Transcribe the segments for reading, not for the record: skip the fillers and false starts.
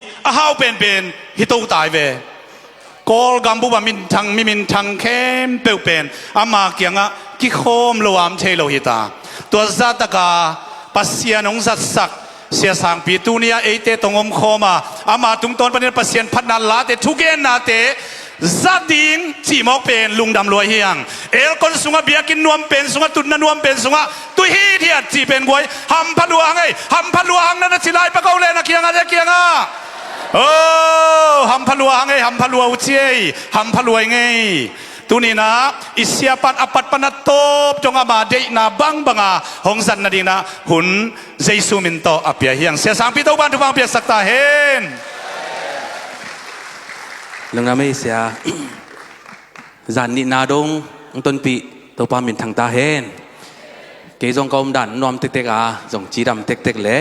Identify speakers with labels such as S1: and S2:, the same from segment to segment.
S1: how ben hitu tai ve kol gambu ba min thang khem pe pen ama kyanga ki khom lo am che lo hita to zataka pasien ong zat sak sia sang pi tunia ate tongom khoma ama tung ton panen pasien phatna la te thugen na te zading chi mok pen lungdam loi hiang el kon sunga biakin nuam pen sunga tunna nuam pen sunga tu hi thiat chi pen goi ham phaluang na chilai pa kau le na kianga oh ham phalua uchiei ham phalua ngai tunina isiapan apat panatop jonga ma de na banga hongsan na dina hun jesu min to apia hiang sia sang pi to ban tu bang pia sakta hen
S2: lung nami sia zan ni na dong ton pi to pa min thang ta hen ke jong kom dan nom tek tek a jong chi dam tek tek le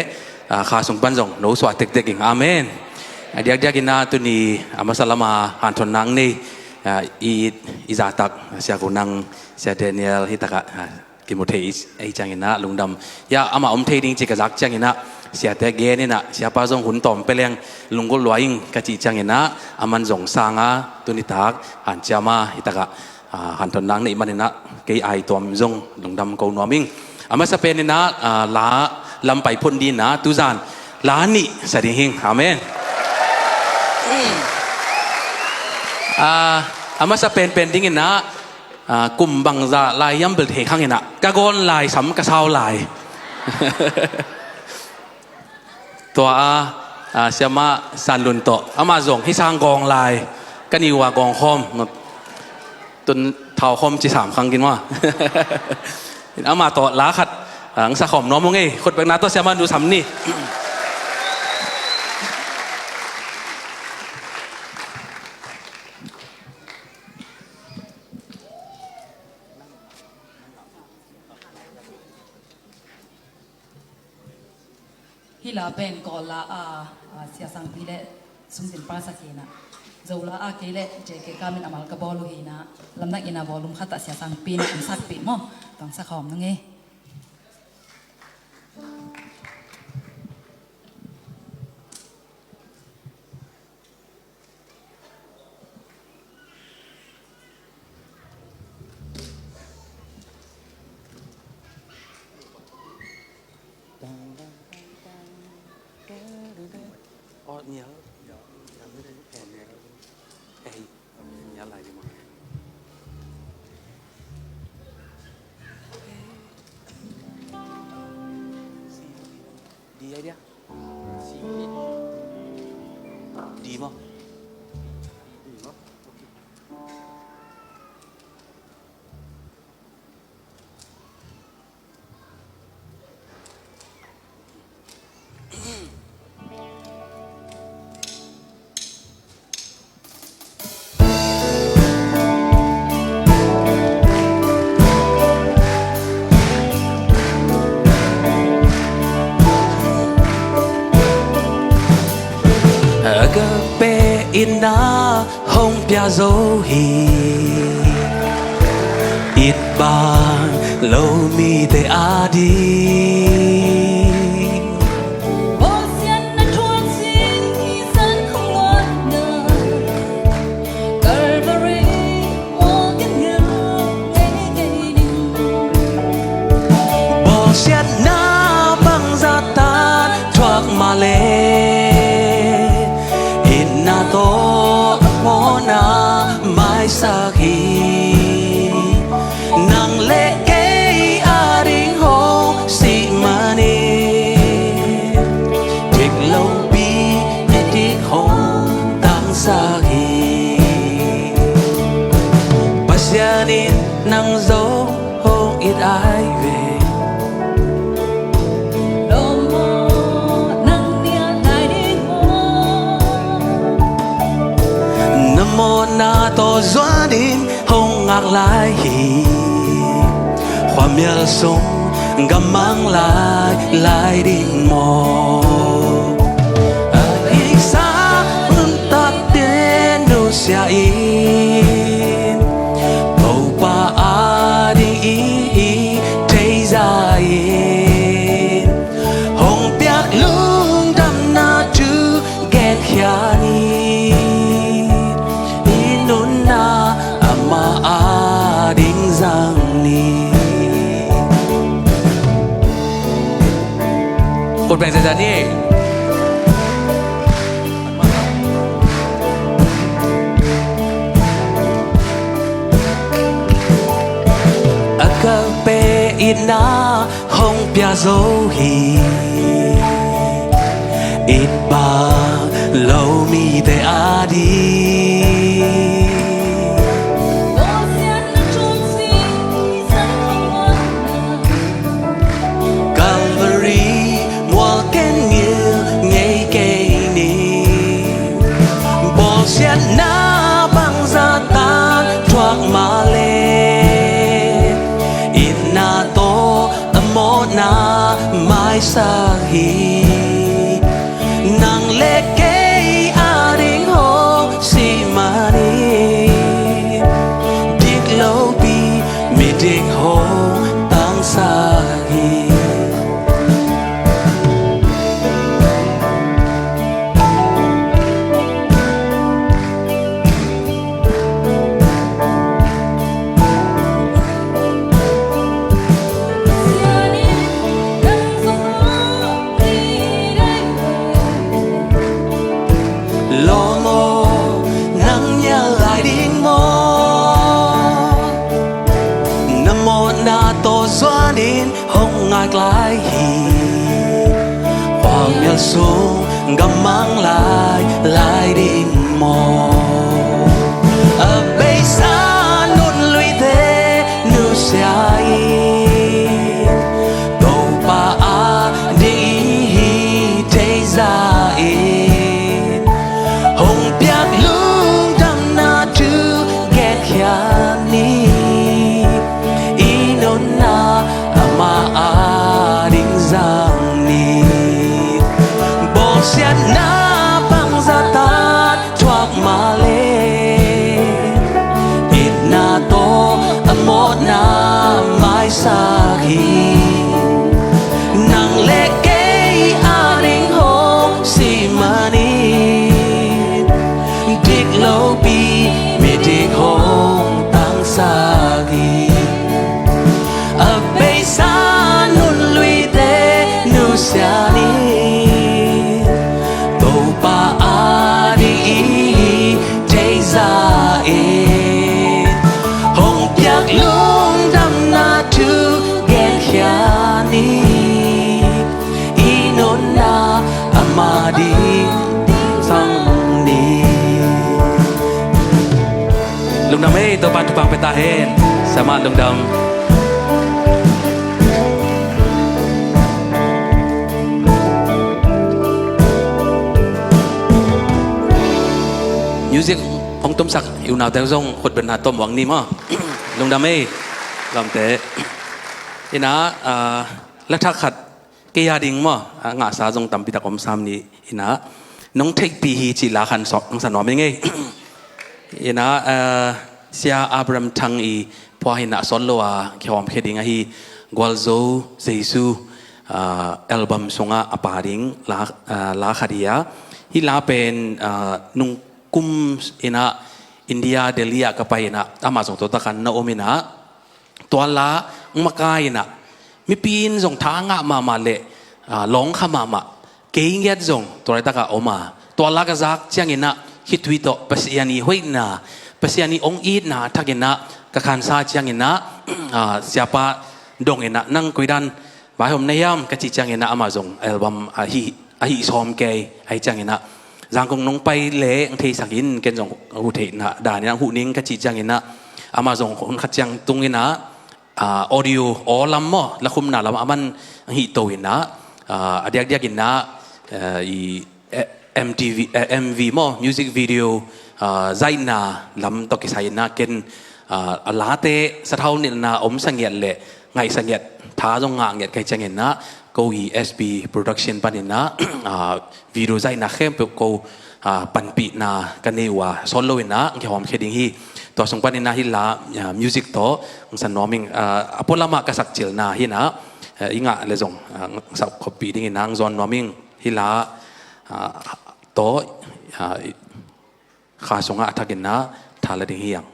S2: kha sung ban jong no swa tek tek ing amen dia dia kina tu ni amasalama han thon nang ni i za tak sia ko nang sia Daniel hitaka Timothy ai changina lungdam ya ama om thei ding chi ka jak changina sia te ge ni na sia pa jong hun tom peleng lungol loing ka chi changina aman jong sanga tuni tak han chama hitaka han thon nang ni manina ke ai tom jong lungdam ko noming ama sa pe ni na la lam pai phun di na tu zan la ni sa ding hing amen ama sa pen dingin na kum bang za lai yam bel he khang ina ka gon lai sam ka sao laiตัวเสียมาสันลุนโตอามาส่งให้สร้างกองลายกันนี่ว่ากองคอมจนเท่าคอมจี3 ครั้งกินว่าอามาต่อล้าขัดหลังสะขอมน้องมงไงคนเป็นนักตัวเสียมาดูสำนี่
S3: ฮิลาเป็นกอลาเสียสังปีเล่สุนทรภาษาเกนะเจ้าละเกเล่เจเกกามินอมัลกบอลูฮีนะลำนักอินาบอลุมขัดเสียสังปีนะอันสักปีมั้งต้องสักหอมนั่งไง
S2: เนี่ยยังไม่ได้แผ่นเนี่ยไอ้เนี่ยอะไรดีมั้งดีไอเดียดีมั้งIna hong pia zo hi it bang lo mi te adi bo xian na bang za ta thoak ma le to mona mai sa khi nang le ke a ding ho si mani tik lo bi tik ho tang sa khi pasianin nang zo ho it ai ve na to doa din hong ngạc lại hi khoa miel sung gamang lại din mo ik sa un tak den nu sia in bầu pa a ding i thấy ra in hong piak lung dam na tu get ดแบ่งเสียนี่
S4: ina hong pia zo hi it ba lâu mi te adi Calvary mua ken nghiêu ngay cây ni bỏ xiết na băng ra ta thoát mà lên ina to na mai sa hi nang le ke a ding ho si mani dik lo bi mi ding ho tang sa hi ngạc lại hi hoàng nhật xuống gầm mang lại đinh mò ở bây xa nôn lụy thế nu sai cầu ba a đi thế ra in hồng piak lung đam na tu ghét khia ni inon na ama giang ni bỏ xiết na băng ra ta thoát mà lên ít na to một na mai sa hi nang lệ cây a đinh ho si mani dik lâu bi mi dik hong tang sa hi ở bây xa siani cầu ba a đi thế ra in hồng piak lung đam na tu gen khiani inon na amadi sang ni
S2: lung đam ấy tôi ban tupang peta hen sama lung đam music ông tôm sắc yêu nào theo dòng khuất bền hạt tôm hoàng ni mà lung đam ấy làm thế ina lắc thắc khát cái gia đình mà ngã sa dòng tầm pita kom sam ni ina nông thích pi hi chỉ là khăn sọc nông sản nói nghe ina sia Abraham thăng i po hina solo a khom kheding a hi gwalzo jesu album songa aparing la khadia hi la pen nung kum ina India Delhi ka pa ina amazon to ta kan na omina to la makai ina mi pin jong tha nga ma le long kha ma ke nget jong to ta ka oma to la ka zak chiang ina hitwi to pasiani hoina pasiani ong it na thagina ka khan sa chiang ina siapa dong ina nang kuidan ba hom nayam ka chi chiang ina amazon album a hi som ke ai chiang ina giang công nông bay lệ anh thấy sáng in cái dòng hụt hệ na đàn yang hụt nín cái chỉ chăng in na Amazon cũng khát chăng tung in na audio all lắm mà là không nào làm aman hit tàu in na adiak in na MTV MV mà music video zai na làm to cái sai na ken lá tê sát hậu nên na sang nhiệt lệ ngày sang nhiệt thá trong ngang nhiệt cái chăng in na câu SB production panin na video zai na khem pe câu pan pi na kanewa solo na ke hom kheding hi to song panin na hi la music to san noming apolama ka sak chil na hi na inga le jong sak copy ding nang zon noming hi la to kha songa thakin na thala ding hi yang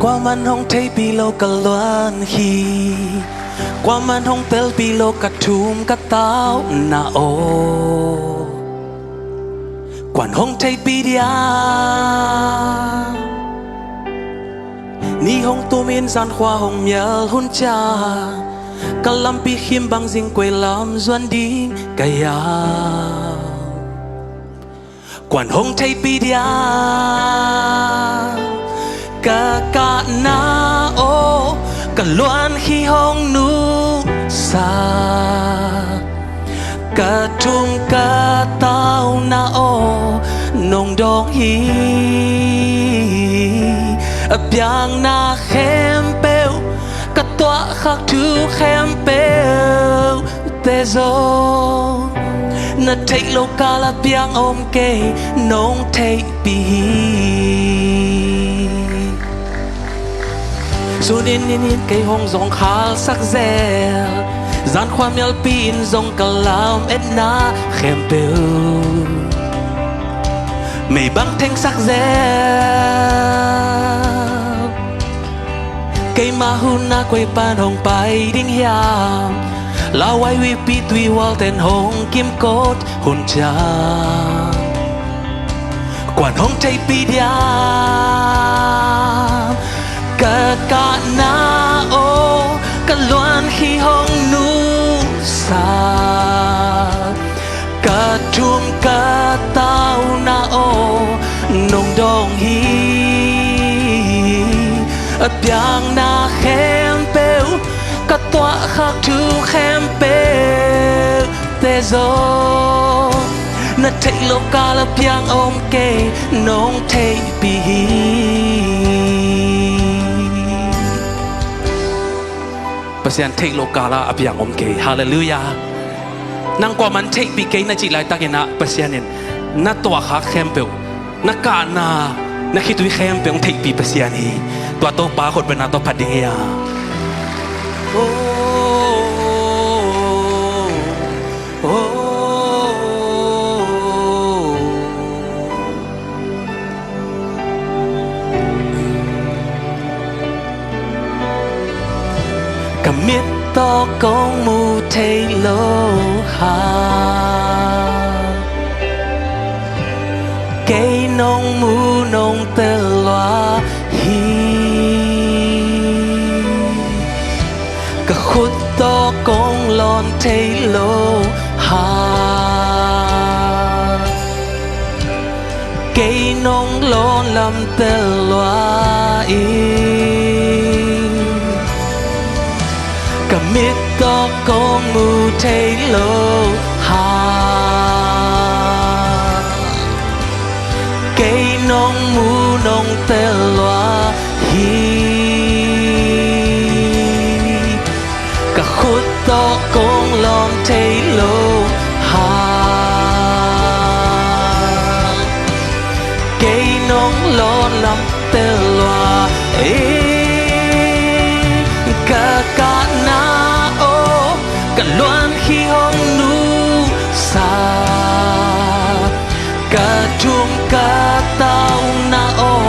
S4: qua man hong thấy bị lâu cả loan khi qua man hong tel bị lâu cả thum cả tao na ô quan hong thấy bị dia ni hong tu min gian khoa hong nhớ hun cha cả lam pi khiêm băng dinh quê lam doan đi kaya quan hong thấy bị dia cả na ô cả loan khi hong nu sa cả thum cả tao na ô nong dong hi biang na khem peu cả toa khắc thu khem peu te zo na take lo ka la biang om ke nong take bi su nin cây hong dòng khal sắc dè gian khoa miel pin dòng cả lam et na khem peu mây băng thanh sắc dè cây ma hun na quay pan hong pai ding hiam la wai we pi tui wal ten hong kim cốt hun cha quan hong tay pi dia cả na ô cả loan khi hong nu sa cả thum cả tao na ô nong dong hi biang na khem peu cả toa khắc thu khem peu te zo na take lo ka la biang om ke nong take bi pasian take lo ka la abiang om ke hallelujah nang kwa man take bi ke na chi lai takena pasian nen na toa khak khem peu na ka na khi tui khem pe ong take bi pasian hi tua to pa khot bena to phading ya cả miết to công mu thấy lô ha cây nông mu nông tơ loa hi cả khúc to công lon thấy lô ha cây nông lon làm tơ loa y cả miết to công mu thấy lô ha cây nông mu nông tê loa hi cả khúc to công lon thấy lô ha cây nông lon làm tê loa cả na ô cả loan khi hong nu sa cả thum cả tao na ô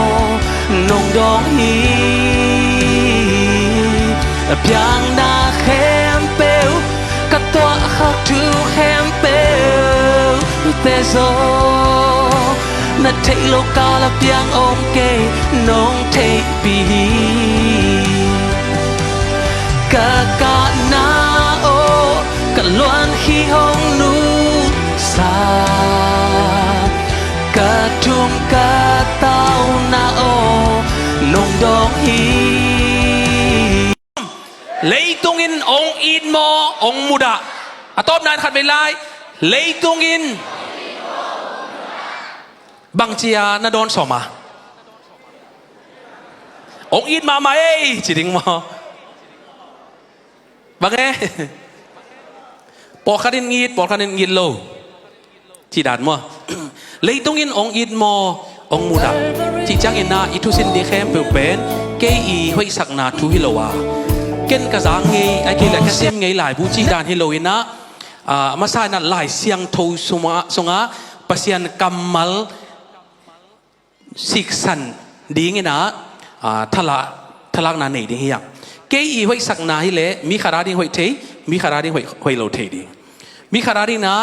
S4: nong dong hi biang na khem peu cả toa khắc thu khem peu te zo na take lo ka la biang om ke nong take bi cả na ô cả loan khi hong nu sa cả thum cả tao na ô nong dong hi
S2: lấy tung in ông in mo ông muda atop nan khat belai lấy tung in bang chia na don soma ông in ma mai chỉ định mo bang e bỏ khadin ngit lo chỉ đạt mo lấy tung in ông in mo ông muda chỉ chang in na itu sin di khem pe pen ke i hoi sak na thu hilowa ken ka zang nge ai ke la ka sem nge lai bu chi dan hiloina masai na lai siang tho songa pasian kamal siksan ding ina thala
S4: ทลักนานี่ดิ้งเฮียงเกย์ห้อยสักนาฮิเล่มีขาราดิ้งห้อยเทมีขาราดิ้งห้อยโลเทดิ้งมีขาราดิ้งนะ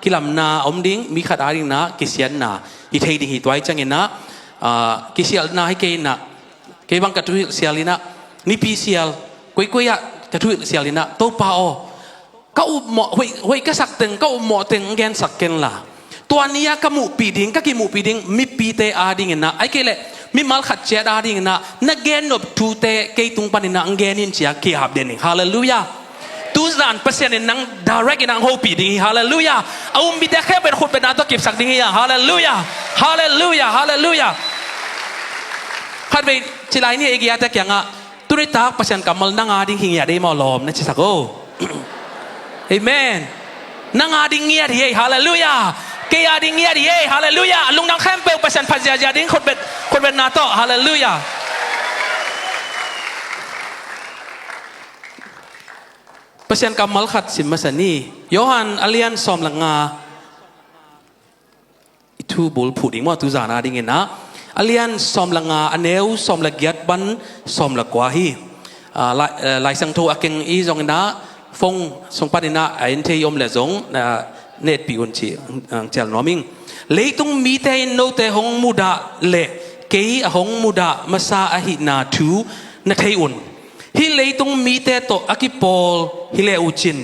S4: กิลำนาอมดิ้งมีขาราดิ้งนะกิเซียนนาฮิเทดิ้งฮิตไว้จังเงินนะกิเซียนนาให้เกย์นะเกย์บังกระทุยเซียลินะนี่ปีเซียลกุยอะกระทุยเซียลินะโตปาโอก็อุหมอห้อยก็สักตึงก็อุหมอตึงแกนสักเกนละตัวนี้ก็มูปีดิ้งก็กิมูปีดิ้งมีปีเตอาดิ้งนะไอ้เกย์มีมัลขัดเจดาดิ้งนะนักเกนอบทูเตเกย์ตุงปานินะอังเกนินเชียเกียบเดนิงฮาเลลูยาทุกท่านเปอร์เซ็นต์นังดาร์เรกนังโฮปีดิ้งฮาเลลูยาเอามีแต่แค่เป็นคนเป็นนาตกิบสักดิ้งฮะฮาเลลูยาฮาเลลูยาฮาเลลูยาขัดไปจิไลนี่เอกิยาแต่ยังอ่ะตุริตากเปอร์เซ็นต์กำมัลนังอาดิ้งหิงยาได้มาลอมนั่นจิสักโอเอเมนนังอาดิ้งเงียดีฮาเลลูยาเกียดิ้งเงียดีฮาเลลูยาลุงนังแคมเปลเปอร์เซ็นต์พันยาดิ้งคนเป็นนาโตฮาเลลูยาเปอร์เซ็นต์กำมัลขัดสิมมาสันนี่โยฮันอเลียนซอมลังงาทูบุลพูดอีกว่าตุจานาดิ้งนะอเลียนซอมลังงาอันเนวซอมละเกียดบันซอมละกว่าฮีลายสังโทอาเกงอีจงนะฟงสงปานินะไอ้เทยอมเลจงเนตปีอุนชีเจลนอมิงเลยต้องมีแต่โนเตหงมุดาเละเกย์หงมุดามาซาอหินาทูนัทเทอุนฮิเลยต้องมีแต่โตอากิปอลฮิเลอุจิน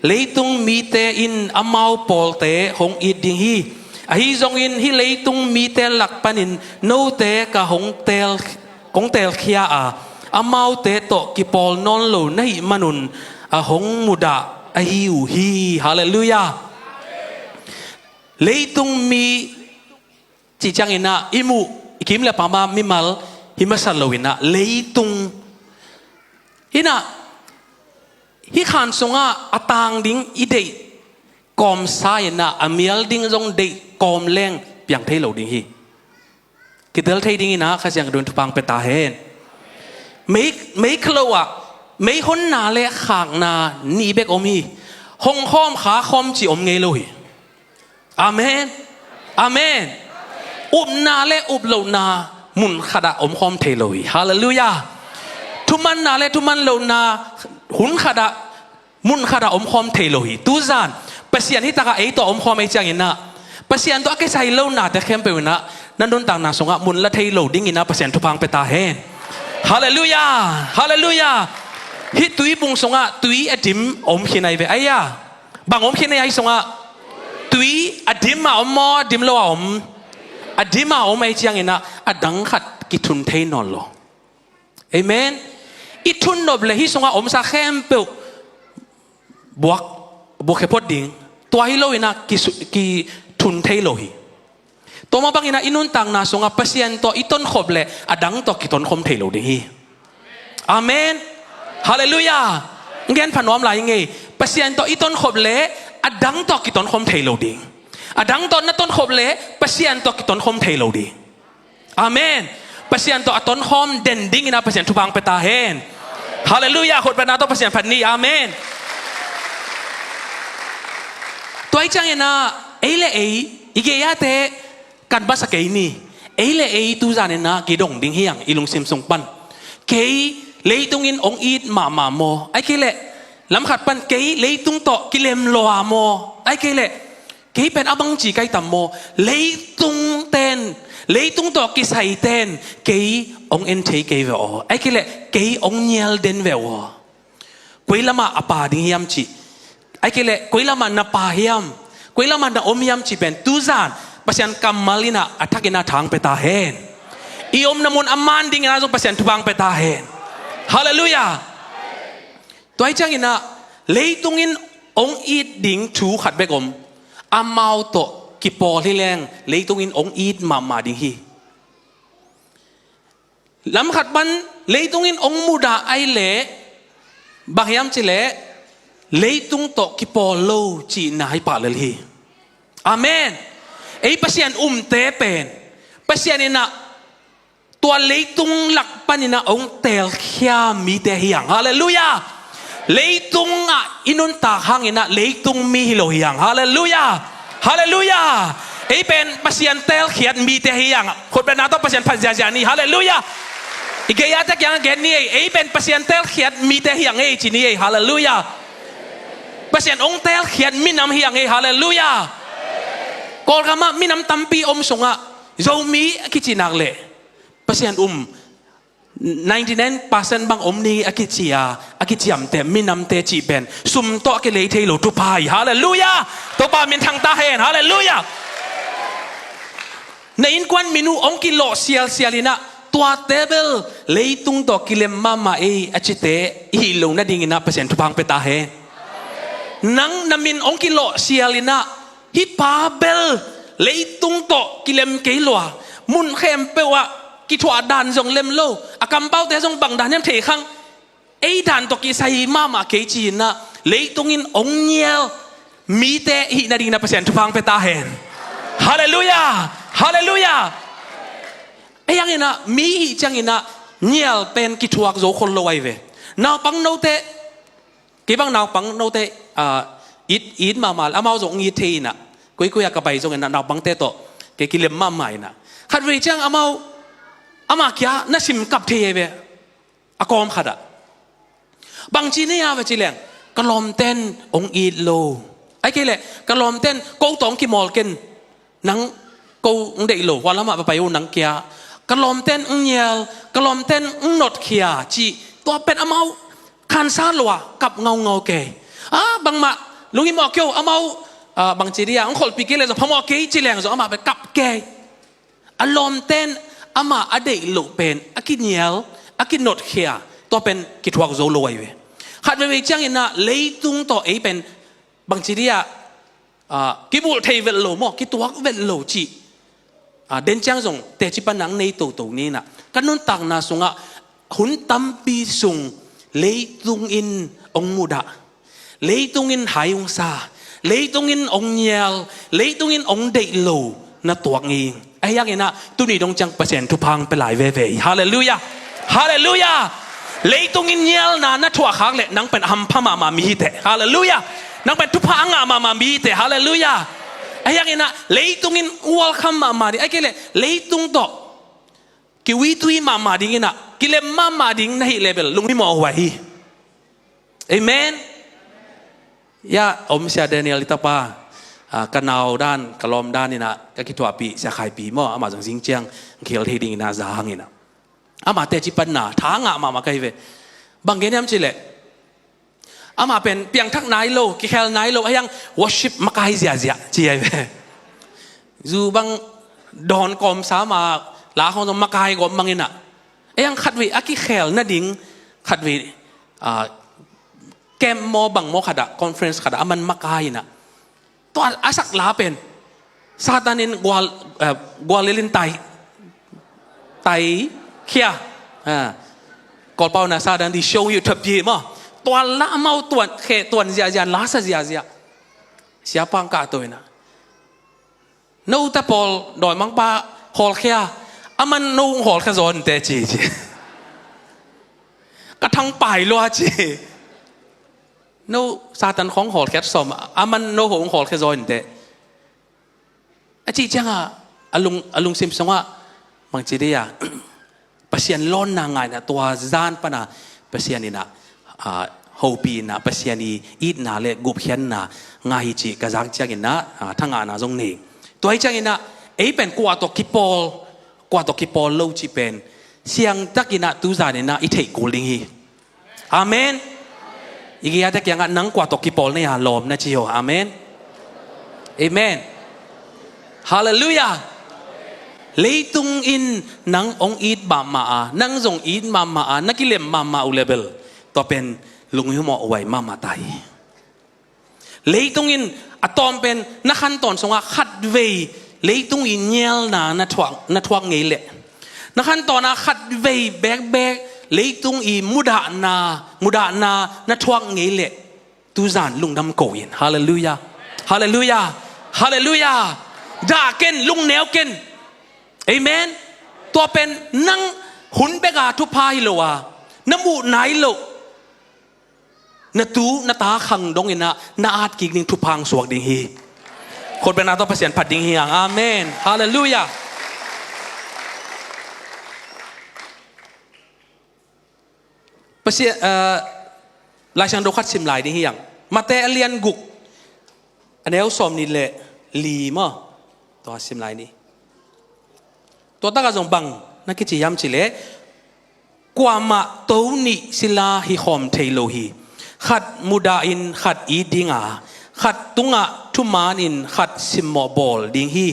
S4: เลยต้องมีแต่อินอามาวปอลเตหงอีดิงฮีฮิจงอินฮิเลยต้องมีแต่หลักปานินโนเตกะหงเตลเขียอามาวเตโตกิปอลนอนโลนหิมันุนหงมุดาฮิวฮีฮาเลลูยาเลยต้องมีจิจังอินะอิมูคิมเลปามามิมัลฮิมัสลวินะเลยต้องอินะฮิขันสงะอัตางดิ้งอีเดย์กอมสายนะอเมียลดิ้งจงเดย์กอมแรงเปียงเทโลดิ้งฮีกิเดลเทดิ้งนะข้าเสียงโดนทุพังเปตาเฮนไม่คลัวไม่หนนาเลขางนานีเบกอมีหงข้อมขาคอมจีอมเงโลฮีอาเมนอาเมนอุบนาเลอุบโลนามุนขดาอมคอมเทโลฮีฮาเลลูยาทุมันนาเลทุมันโลนาหุนขดามุนขดาอมคอมเทโลฮีตูซานเปเสียนที่ตากไอตัวอมคอมไอจังอินะเปเสียนตัวแกใส่โลนาแต่เข้มไปวินะนั่นโดนต่างนาสงะมุนละเทโลดิ้งอินะเปเสียนทุพังเปตาเฮนฮาเลลูยาฮาเลลูยาฮิตุยบุงสงะตุยอดิมอมขินัยเวไอยาบางอมขินัยไอสงะตุยอดิมมาอมมอดิมโลอมอดิมมาอมไอจังอินะอดังขัดกิทุนเทนอนโลเอเมนอิทุนนบเลยฮิสงะอมซาเข้มเปิลบวกเขพดดิ่งตัวฮิโลอินะกิทุนเทโลฮีตัวมาบังอินะอินุนต่างนาสงะเปเซียนตัวอิต้นขบเลยอดังตัวกิต้นคมเทโลดิ่งฮีอาเมนฮาเลลูยาเงี้ยพันวอมลายยังไงเปเซียนตัวอีต้นขบเละอดังตัวกิต้นคมเทโลดีอดังตัวนั้นต้นขบเละเปเซียนตัวกิต้นคมเทโลดีอาเมนเปเซียนตัวต้นคมเด่นดิ้งนะเปเซียนทุบังเปตาเฮนฮาเลลูยาคนเป็นนาตัวเปเซียนพันนี้อาเมนตัวไอ้จังเนะเอเลเออีเกียเตกันบัสเกนี่เอเลเอตูจานนะกีดงดิ้งเฮียงอีลุงซิมสงปันเกเลยตรงอินองอีดมาโมไอ้เกล่ลำขัดปันเกยเลยตรงโตกิเลมโลอาโมไอ้เกล่เกยเป็นอบังจีไกตัมโมเลยตรงเต้นเลยตรงโตกิใส่เต้นเกยองเอ็นเทเกยเวอไอ้เกล่เกยองเนียลเดนเวอกุยละมาอปาดิยามจีไอ้เกล่กุยละมานาปาฮิยามกุยละมานาอมยามจีเป็นตูซานปัศยันกัมมาลินาอัฐกินาทางเปตาเฮนอีอมนามุนอามันดิ่งนาจงปัศยันทุบังเปตาเฮนฮาเลลูยาตัวไอ้จังอินะเลยตรงอินองอีดดิ่งถูขัดเบกอมอามาโตกิปอที่แรงเลยตรงอินองอีดมาดิ่งฮีลำขัดบันเลยตรงอินองมุดาไอเล่บางยามจิเล่เลยตรงโตกิปอโลจีน่าให้ปาเลลีอาเมนไอ้ปัศยันเตเป็นปัศยันอินะตัวเลยตุงหลักปันินะองเตลขี้ามีเตหิยังฮาเลลูยาเลยตุงอ่ะอินุนตาหังอินะเลยตุงมีฮิโลหิยังฮาเลลูยาฮาเลลูยาไอ้เป็นปัศยันเตลขี้มีเตหิยังคนเป็นนาต้องปัศยันพันยาจานีฮาเลลูยา อีกอย่างแต่ยังเกณฑ์นี่ไอ้เป็นเปอร์เซ็นต์เตลเขียนมีแต่เฮียงไอ้จีนี่ฮาเลลูยาเปอร์เซ็นต์องเตลเขียนมีน้ำเฮียงไอ้ฮาเลลูยากอลกามามีน้ำตั้มปีสงะโจมีกิจนักเล่เปอร์เซ็นต์99% บางนี่อากิจิยามแต่มีน้ำเตจีเป็นซุ่มโตกิเลสเทโลทุพายฮาเลลูยาตัวป้ามีทางตาเห็นฮาเลลูยาในอินควันมินูองกิโลเซียลินะตัวเทเบิลเลยตุงตัวกิเลมมาเออจิเตฮิลงนั่นดิ่งนะเปอร์เซ็นต์ทุพังเปตาเฮนังนามินองกิโลเซียลินะฮิปาเบลเลยตุงตัวกิเลมเกลัวมุนเข้มเปว่ากิทัวดันจงเล็มโลอากัมเป้าแต่จงบังดันยังเทขังไอ้ดันตัวกิไซมาเกจีนะเลยตุงอินองเนียลมีแต่ฮินั่นดิ่งนะเปอร์เซ็นต์ทุพังเปตาเฮฮาเลลูยาฮาเลลูยาไอ้ยังไงนะมีจังไงนะเนี่ยเป็นกิจวัตรโจคนรวยเวนาปังโนเตกี่บังนาปังโนเตอีดมาแล้วมาจงอีเทน่ะกุยอยากไปจงไงนะนาปังเตโตเกี่ยกิเลมมาใหม่น่ะขัดวิจังอามาเกียน่าชิมกับเทเวอากอมขัดอ่ะบางทีเนี่ยไปจีแหลงกลอมเต้นองอีดโลไอ้เกล่กลอมเต้นกูต้องกิมอลกันนังกูเด็กโลวันละมาไปนังเกียกลอมเต้นเงียลกลอมเต้นนดเขียจีตัวเป็นอามาคันซาลัวกับเงาเกยบางมาลุงอิมอเกียวอามาบางจีเรียงคนปีเกเลยจะพมอเกยจีแรงจะอามาไปกับเกยอารมณ์เต้นอามาอเด็กโลเป็นอากินเงียลอากินนดเขียตัวเป็นกิจวัตรโจรวยเว้ขัดไปจังอินะเลยตุงตัวเป็นบางจีเรียกิบุลเทเวลโลมอกิตัวเวลโลจีเดินจังส่งแต่จิปนังในตัวนี้นะกันนุ่นตักนาส่งหุ่นตั้มปีส่งเลยตุงอินองมุดะเลยตุงอินหายองซาเลยตุงอินองเนียลเลยตุงอินองเดโลนะตัวเองไอ้ยังไงนะตัวนี้ต้องจังเปอร์เซ็นต์ทุพังไปหลายเว่ฮาเลลูยาฮาเลลูยาเลยตุงอินเนียลนะทั่วข้างเลยนังเป็นอัมพมามีเตฮาเลลูยานังเป็นทุพังมามีเตฮาเลลูยาไอ้ยังไงนะเลยตุงอินวัลคัมมาดิไอ้เกล่เลยตุงโตกิวิตุยมาดิงินะกิเลมาดิงนะฮิเลเบลลุงฮิมอไว้เอเมนยาอมเสียเดนิเอลิตาปากันเอาด้านกลอมด้านนี่นะก็คิดว่าปีเสียขายปีมั่วอามาจงสิงเจียงเขียวที่ดิ่งนาจางนี่นะอามาเตจิปันนาทางมาใครเวบางเกนี่ยมจิเลอามาเป็นเพียงทักนายโลกิเคลนายโลยัง worship มาใครเสียจีไอเวจูบางดอนกอมสามาลาของต้องมาใครกอมบางนี่นะยังขัดวิอากิเคลน่าดิ่งขัดวิแกมโมบังโมขัดอะคอนเฟรนซ์ขัดอะมันมาใครนะตัวอาศักลาเป็นซาตานินกวาเลลินไตเคียกอลเปานะซาดันที่โชว์อยู่ทับยีมั้งตัวละเมาตัวเขตัวเสียลาซะเสียเสียปังกาตัวนะนู่นแต่พอดอยมังปาฮอลเคียมันนู่นฮอลแค่โซนแต่จีกระทั่งไปลัวจีนู่นซาตันของฮอลแค่สมมันนู่นของฮอลแค่โซนแต่จีจังอลุงซิมสงว่าบางจีเดียปัศยันล้นนางไงนะตัวจานปนะปัศยันนี่นะฮอปีนะปัศยันนี่อีดนาเล่กุบเขียนนะไงจีกระจักจังอินะทั้งงานนะตรงนี้ตัวไอ้จังอินะเป็นกว่าตัวกิปอลโลจีเป็นเสียงตักอินะตูจานี่นะอีเทกูลิงฮีอาเมนอีกอย่างตะกี้งั้นนังกว่าตัวกิปอลเนี่ยลมนะจีโออาเมนเอเมนฮาเลลูยาเลยตุงอินนังองอีดบามานังจงอีดมานักกิเลมมาอุเลเบลตัวเป็นลุงหิมอไว้มาตายเลยตุงอินอะตอมเป็นนักขันตอนสงฆ์ขัดเวเลยตุงอินเยลนาทวงเงยเละนักขันตอนน่ะขัดเวแบกเลยตุงอีมุดานาทวงเงยเละตูจานลุงดำโกยินฮาเลลูยาฮาเลลูยาฮาเลลูยาด่าเกินลุงแนวเกินเอเมนตัวเป็นนั่งหุ่นเบกาทุพายโลวะน้ำมูไหนโลนาตูนาตาขังดงอินะนาอาดกิกนิ่งทุพังสวกดิ่งฮีคนเป็นนาต้องเปลี่ยนผัดดิ่งฮีอย่างอาเมนฮาเลลูยา pasien lai sang do khat sim lai ding hiang mate alian guk aneu som ni le li mo to sim lai ni to ta ga jong bang na ki chi yam chi le kwa ma to ni sila hi khom thei lo hi khat muda in khat i dinga khat tunga thumanin khat simmo bol ding hi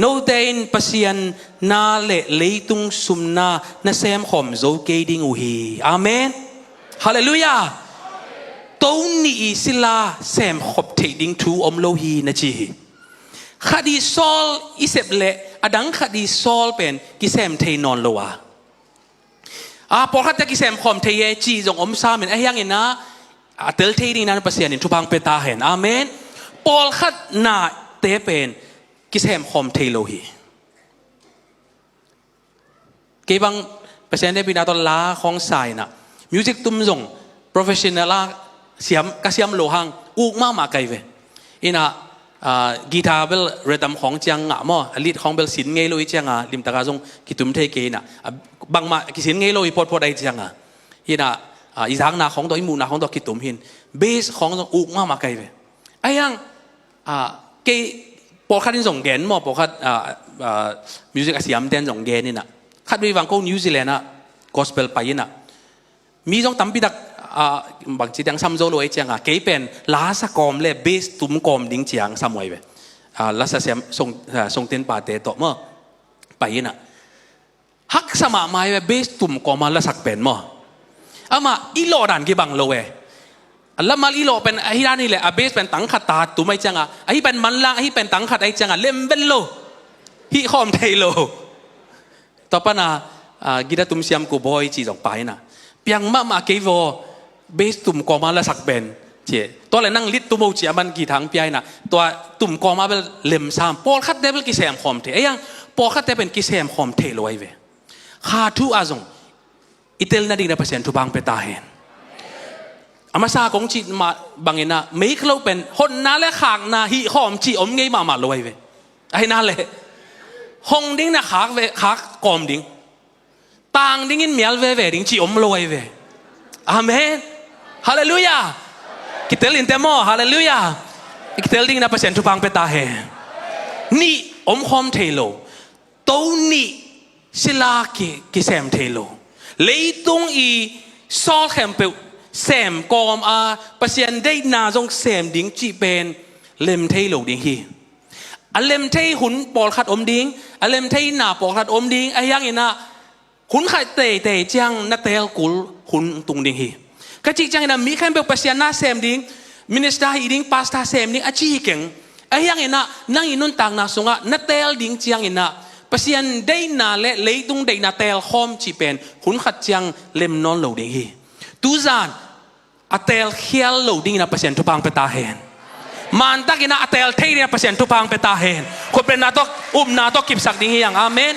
S4: no tein pasien na le leitung sumna na sem khom zo ke ding u hi amen hallelujah to ni sila sem khop thei ding thu om lo hi na chi khadi sol isep le adang khadi sol pen ki sem thei non lo wa por khat ki sem khom thei ye chi jong om sa men a yang ina atel thei ding na pasien in thu bang pe ta hen amen pol khat na te pen ki sem khom thei lo hi ke bang pasien de bina to la khong sai na music tum jong professional la siam ka siam lo hang uk ma kai ve ina guitar bel rhythm khong chang nga mo lead khong bel sin ngei lo i chang a lim ta ga jong ki tum thei ke na bang ma ki sin ngei lo i pot pot ai chang a ina i jang na khong do i mu na khong do ki tum hin bass khong jong uk ma kai ve ayang ke por khat in jong gen mo por khat music a siam den jong gen ni na khat wi wang ko New Zealand a gospel pa ina mi jong tam pi dakบางทีดังซ้ำโจโลไอเจียงเกี่ยเป็นลาสกอมเล่เบสตุ้มกอมดิ้งเจียงซ้ำไว้เว้ลาสเสียมส่งเต็นป่าเตะต่อมั้งไปน่ะฮักสมาไม่เว้เบสตุ้มกอมมาลาสักเป็นมั้งมาอีโลดันกี่บังโลเว้แล้วมาอีโลเป็นไอ้ด้านนี่แหละเบสเป็นตังขัดตาตุ้มไอเจียงไอ้เป็นมันล่างไอ้เป็นตังขัดไอเจียงเล่มเป็นโลฮิคอมเทโลต่อไปน่ะกีดาตุ้มเสียมกูบอยจีจงไปน่ะเพียงมาเกี่ยวเบสตุ่มกอมาละสักเป็นเจ้ตัวเลยนั่งลิดตุ่มเอาเจียมันกี่ทางพี่ไอ้น่ะตัวตุ่มกอมาเป็นเล็มซ้ำปอลคัดได้เป็นกิเซมคอมเทไอ้ยังปอลคัดได้เป็นกิเซมคอมเทลอยเวข้าทุอาจงอิตาลีนั่นดีนะเปอร์เซ็นต์ทุบางเปตาเห็นอามาซาของจีมาบางเงินนะไม่เคล้าเป็นคนน่าและขางน่าฮิคอมจีอมไงมาลอยเวไอ้น่าเลยห้องดิ้งนะขากเวขากกอมดิ้งต่างดิ้งอินเมียลเวดิ้งจีอมลอยเวอาเมนฮาเลลูยาคิดเตลินเตมอฮาเลลูยาคิดเตลิงนะเปอร์เซ็นต์ทุบังเปตาเฮนี่อมคอมเทโลตัวนี่ศิลากิเซมเทโลเลยตรงอีซอลแคมเปลเซมกอมเปอร์เซ็นต์ได้นาจงเซมดิ้งจีเป็นเลมเทโลดิ้งฮีเลมเทหุ่นปอลขัดอมดิ้งเลมเทนาปอลขัดอมดิ้งไอ้ยังอีน่ะหุ่นขัดเตะจังนัดเตลกุลหุ่นตุงดิ้งฮีก็จริงจังนะมีแค่เป็นภาษาหน้าเซมดิ้งมินิสตาร์ดิ้งพาสต้าเซมดิ้งอาชีพเก่งไอ้ยังเห็นนะนั่งอินุนต่างนาสงะนัดเตลดิ้งจังเห็นนะภาษาได้นาเละเลยตุงได้นาเตลคอมจีเป็นหุ่นขัดจังเล็มนอนโหลดิ้งฮีตูซานอัตเตลเฮียลโหลดิ้งนะภาษาทุพังเปตาเฮนมันตักนะอัตเตลเทียนะภาษาทุพังเปตาเฮนคนเป็นนาตกนาตกิบสักดิ้งฮีอย่างอาเมน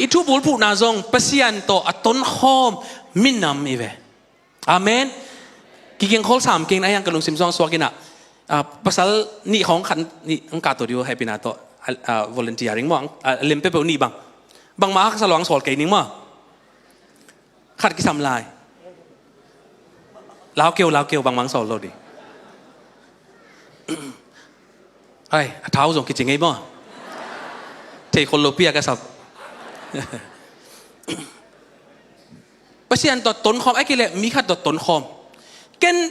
S4: อีทุบุลพูนาจงเปอร์เซียนโตอัตนหอมมินนำอีเวอาเมนกิเกงโคลสามเกงนะยังกระลุงซิมซองสวากินะภาษานี่ของขันนี่อังกาตัวเดียวให้เป็นนาโตvolunteering มั้งเล่มเปเปอร์นี่บางมาสลองสอนเกนิ่งมั้งขัดกิสามลายลาวเกียวบางมังสอนเราดิไอ้เท้าส่งกิจงไงมั้งเทคนโลเปียกันสับเปอร์เซ็นต์ตัวต้นคอมไอ้กี่เล่มีขัดตัวต้นคอมเกณฑ์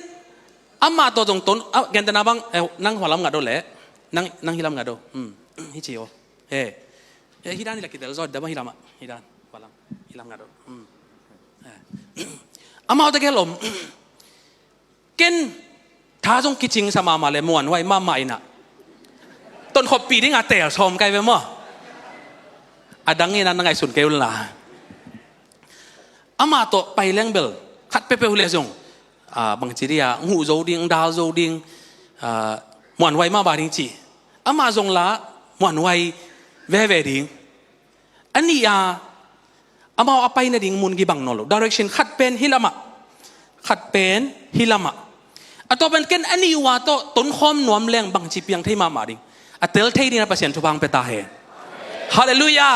S4: อามาตัวตรงต้นเกณฑ์แต่นาบังนั่งหัวลำงัดโดแหละนั่งฮิลำงัดโดฮิจิโอฮิดานนี่แหละคิดแต่ละจอดเดี๋ยวมาฮิลำฮิดานหัวลำฮิลำงัดโดอามาตัวแกลมเกณฑ์ท้าจงกิจงสมาเลยมวนไว้มาใหม่น่ะต้นขบปีนี่งาแต่ชมไกลไปมั้งอดังนี่นั่นไงสุนเกลล่ะอามาตัวไปเลี้ยงเบลขัดเปเปอร์เลยจงบางทีเดียหูโจดิงดาวโจดิงหมวนไวมาบาดิงจีอามาจงละหมวนไวเวดิงอันนี้อามาเอาไปในดิ่งมุนกี่บังนอลdirection ขัดเป็นฮิลามะขัดเป็นฮิลามะตัวเป็นเกณฑ์อันนี้ว่าตัวต้นคอมนวมแรงบางจีเปียงที่มาดิงเตลเทดีนะเปอร์เซ็นต์ทุบังเปตาเฮฮาเลลูยา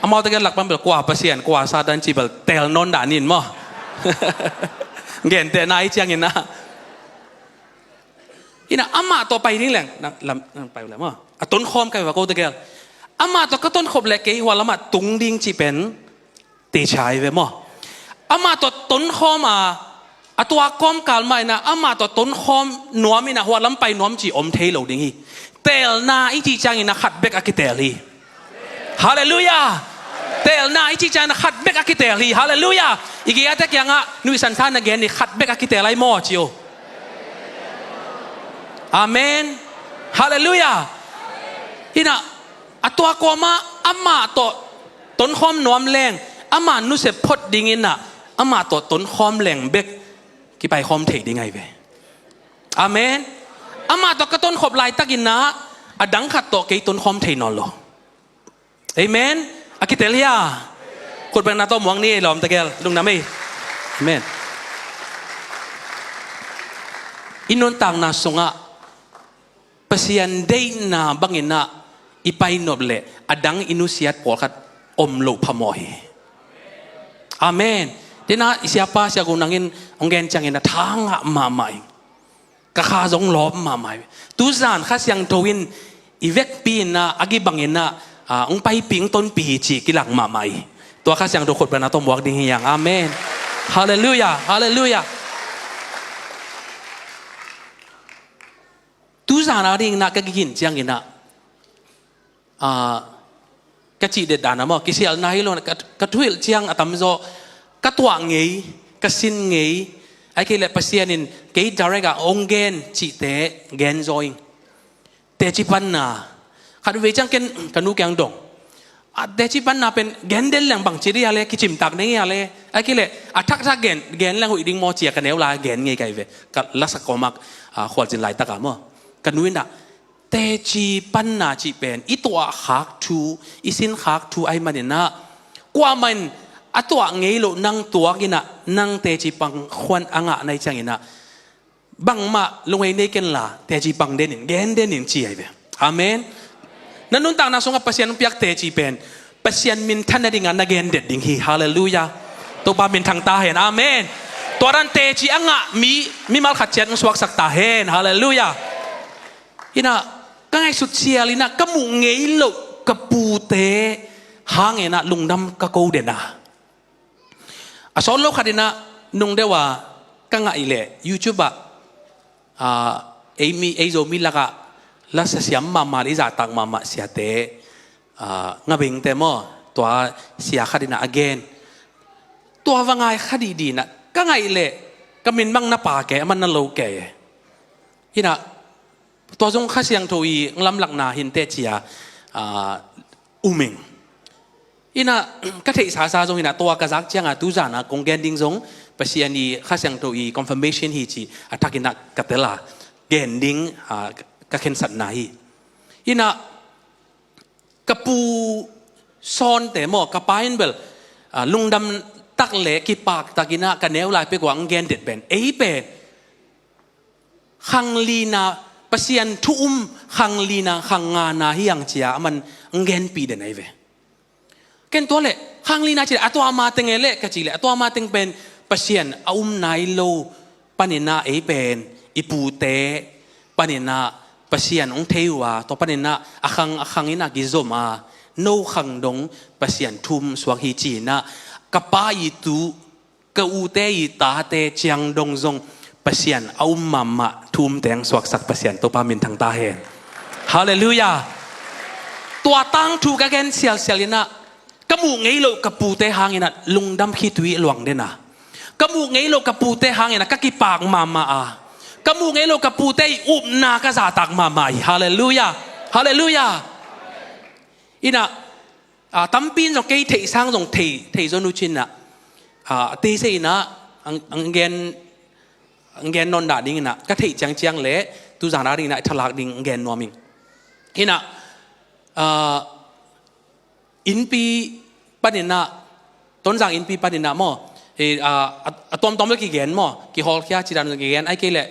S4: amal tegal lak pambel kuah pasien kuah sadan cibel tel non danin mo gen te nai chiang ina ina ama to pai ning leng nang pai le mo aton khom kai wa ko tegal ama to ka ton khop le ke wa lama tung ding chi pen ti chai ve mo ama to ton khomตัวก้อมกาลไม่นะอามาตัวต้นคอมนัวมินะหัวลำไปนัวมจีอมเทโลดิ้งฮีเตลนาอิจิจังอินะขัดเบกอากิเตลีฮาเลลูยาเตลนาอิจิจังนะขัดเบกอากิเตลีฮาเลลูยาอีกอย่างแต่ยังอ่ะนุสันทานนะเกนนี่ขัดเบกอากิเตลีมอจิโออาเมนฮาเลลูยาอินะตัวก้อมาอามาตัวต้นคอมนัวมแรงอามานุเสพพดดิ้งอินะอามาตัวต้นคอมแรงเบกกี่ไปคอมเทคได้ไงเว้อาเมนอามาตอกกระต้นขบลายตะกินนะอดังขัดตอกกี่ต้นคอมเทนอนโลเอเมนอากิเตลียคนเป็นนาโตมวังนี่หลอมตะเกลลุงน้ำไม่เอเมนอินนนต่างนาสงะเปเซียนได้นาบังเงินนะอีไปนบเละอดังอินุเซียตปอขัดอมโลพมอยอาเมนDina siapa siapa gunangin onggen cangin na tanga mamai, kakazong lob mamai. Tuzan khas yang towin ivek pin na agi bangin na ong piping ton pihici kilang mamai. Tua khas yang dokot bana tom wak ding yang amen. Haleluya, haleluya. Tuzan aring na kagigin cangin na kecil de dana mo kisial nahilo katuil ciang atamzoกระตัวงี้กระสินงี้ไอ้ที่เล็บเสียนินเกี่ยดาร์กองเกนจิเตเกนจอยเตจิปันนาขัดเวจังเกนกันนูแกงดงเตจิปันนาเป็นเกนเดลแหลงบังจิริอะไรกิจิมตักนี่อะไรไอ้ที่เล็บทักทักเกนแหลงหุ่ยดิ้งมอเจียกันเนวลาเกนงี้ไกเวกับลักษณะกอมักขวดจินไหลตะกามกันนูอินดาเตจิปันนาจิเป็นอีตัวหักทูอีสินหักทูไอ้มันเนี่ยนะกว่ามันตัวเงี้ยโลนั่งตัวกินะนั่งเตจิปังควันอ่างในจังกินะบังมาลงไอ้เนี่ยกันละเตจิปังเดนินเกนเดนินจีไอเวอาเมนนั่นนุ่นต่างนาสงกับปัสยันพิยักเตจิเป็นปัสยันมินทันนดิ่งอันนักเกนเด็ดดิ่งฮีฮาเลลูยาตัวปามินทางตาเห็นอาเมนตัวรันเตจิอ่างมีมาลขัดเจ็ดสวักสักตาเห็นฮาเลลูยาอินะก็ไงสุดเชียลินะก็มุงเงี้ยโลกับปูเตหางเงินะลุงดำกะโกเดนะสอนโลกขัดินะนุ่งเดว่ากังไงเล่ยูทูบมีโซมิลากะลัสเสียมมาลิจ่าตังมาเสียเตงาบิงเตมอตัวเสียขัดินะ again ตัวว่าไงขัดีดีนะกังไงเล่ก็มินบังนับปาแกมันนั่นโลแกฮินะตัวจงข้าเสียงทวีลำหลักนาหินเตจียอุมิงอินะก็เทศาจงอินะตัวกระซักเจียงตูจานะกงเกนดิ้งจงภาษานี้ข้าเสียงตัวอี confirmation ฮีจีทักอินะกัตเตล่าเกนดิ้งก็เข็นสัตนาฮีอินะกระปูซอนแต่หมอกระปายนเบลลุงดำตักเละกีปากตักินะกันแนวลายไปกว่าเกนเด็ดเป็นเป็นขังลีนาภาษาทุ่มขังลีนาขังงานาฮียังเจียมันเกนปีเดนไอเวเกันตัวเละข้างลีน่าจิตตัวมาตึงเละกะจิเละตัวมาตึงเป็นปัสยันอุ้มนายโลปนินาเป็นอิปูเตปนินาปัสยันองเทวาตัวปนินาขังอินากิโซมาโนขังดงปัสยันทุมสวกฮิจีนะกะปายิตุกะอูเตยิตาเตเจียงดงซงปัสยันอุ้มมาทุมแตงสวกสักปัสยันตัวปามินทางตาเห็นฮาเลลูยาตัวตั้งถูกกันเสียลินะกมูไงโลกับปูเตหางนะลุงดำคิดวิหลวงเดนะกมูไงโลกับปูเตหางนะก็กีปากมากมูไงโลกับปูเตอุบนากระซาตักมาฮาเลลูยาฮาเลลูยาอินะตั้มปีนจงเกยเทสังจงเทจนุชินนะเตเซนะอังเกนนอนด่าดิ้งนะก็เทจังเจียงเละตุจานาดิ้งนะทลากดิ้งอังเกนนอมิงอินะอินปีปนินะต้นจากอินปีปนินะมั่วตอมเล็กกี่เกนมั่วกี่ฮอลกี้จีดันกี่เกนไอ้เกล่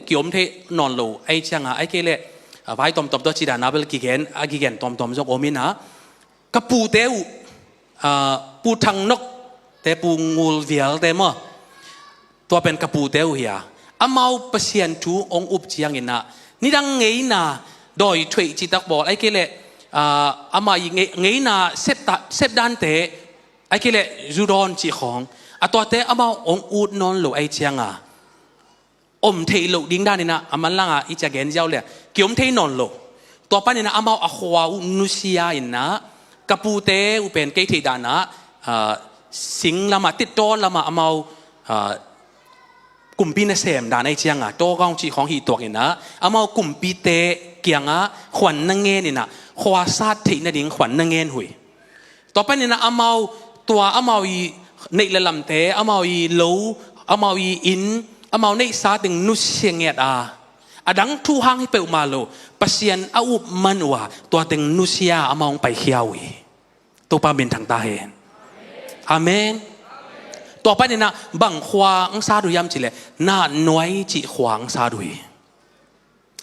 S4: กี่อมเทนอนโลไอ้เชียงไอ้เกล่ไปตอมตัวจีดันนับเล็กกี่เกนไอ้กี่เกนตอมจงโอมินะก กระปูเตวปูทางนกแต่ปูงูเวียลแต่มั้งตัวเป็นกระปูเตวเฮียอามาเปอร์เซียนทูองอุบเจียงอินะนี่ดังไงนะโดยช่วยจิตตักบอกไอ้เกล่อามาไงนะเซฟด้านเตะไอ้เกล่จูดอนจีของตัวเตะอามาองอุดนอนหลุไอ้เจียงอมเทหลุดิ้งด้านนี่นะอามันล่างอีจะเกนเจ้าเลยเกี่ยมเทนอนหลุตัวป้านี่นะอามาอควาอุนุเซียอินะกระปูเตอุเป็นเกทิดานะสิงละมาติดโดนละมาอามากลุ่มปีนเสมด่านไอเจียงโตกองจีของหีตัวกินนะอามากลุ่มปีเตเกียงขวัญนังเงินนี่นะขวาซาถินดิ่งขวัญนังเงินหุยต่อไปนี่นะอามาตัวอามาอีในละลำเตอามาอีโลอามาอีอินอามาในซาติงนุเสียงเงียดดังทูหางให้เปิดมาโลปัสยันอาอุมันว่าตัวติงนุเซียอามาไปเขียวตัวป้าเป็นทางตาเห็นอาเมนต่อไปเนี่ยนะบังควางซาดุยามจิเลน่าหน่วยจิขวางซาดุย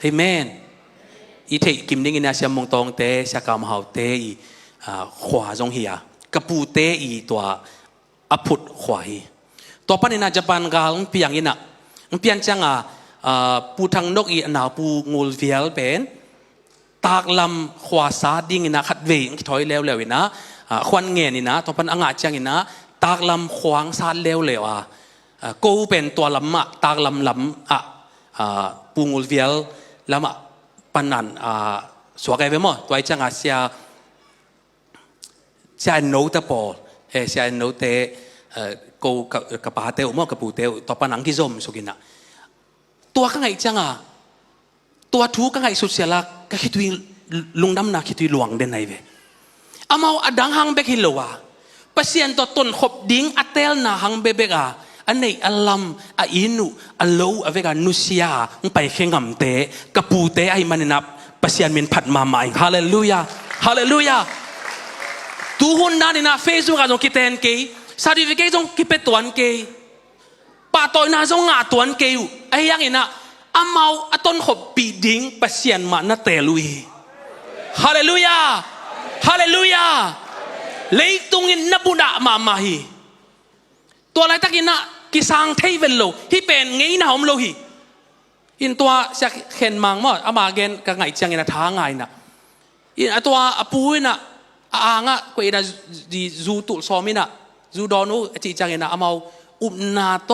S4: เอเมนอีเทกิมดิ้งนะเสียมงตองเตะเสียกามหาวเตะอีขวาจงเฮียกระปูเตะอีตัวอภุดขวาฮีต่อไปเนี่ยนะจะปันกาลเปียงอีนะเปียงจังปูทางนกอีหนาวปูงูเวียลเป็นตากลำขวาซาดิ้งอีนะขัดเวงถอยแล้วอีนะควันเงี้ยนี่นะต่อไปอ่างจังอีนะตากลำขวางซาเร็วเลยกูเป็นตัวลำตากลำปูงูเวียลลำปันนันสวกไอ้เว้ยมั้งตัวไอ้จังเสียโน้ตปอเสียโน้ตกูกับปาเตลมั้งกับปูเตลต่อปันนังกิจมสุกินะตัวข้างไอ้จังตัวทูข้างไอ้สุดเสียละก็คิดว่าลุงดำนาคิดว่าหลวงเด่นไหนเว้ยอามาอดังหังเบกฮิโลวะpasien to ton khop ding atel na hang bebega anei alam a inu alo avega nusia pai khengam te kapute ai manina pasien min phat ma mai hallelujah hallelujah tu hun na na facebook a jong kiten ke certificate jong kipet tuan ke pa toy na jong nga tuan ke ai yang ina amau aton khop pi ding pasien ma na te lui hallelujah hallelujah lấy tung in nắp bùn đạ mà hiตัวอะไรตักอินะกิสังเทวินโลที่เป็นงี้นะผมโลหิอินตัวจะเห็นมังมั้งอามาเกนกับไงจังอินะท้าไงนะอินตัวปูอินะอ่างะก็อินะดีจูตุซอมินะจูดอนุจีจังอินะอามาอุบนาโต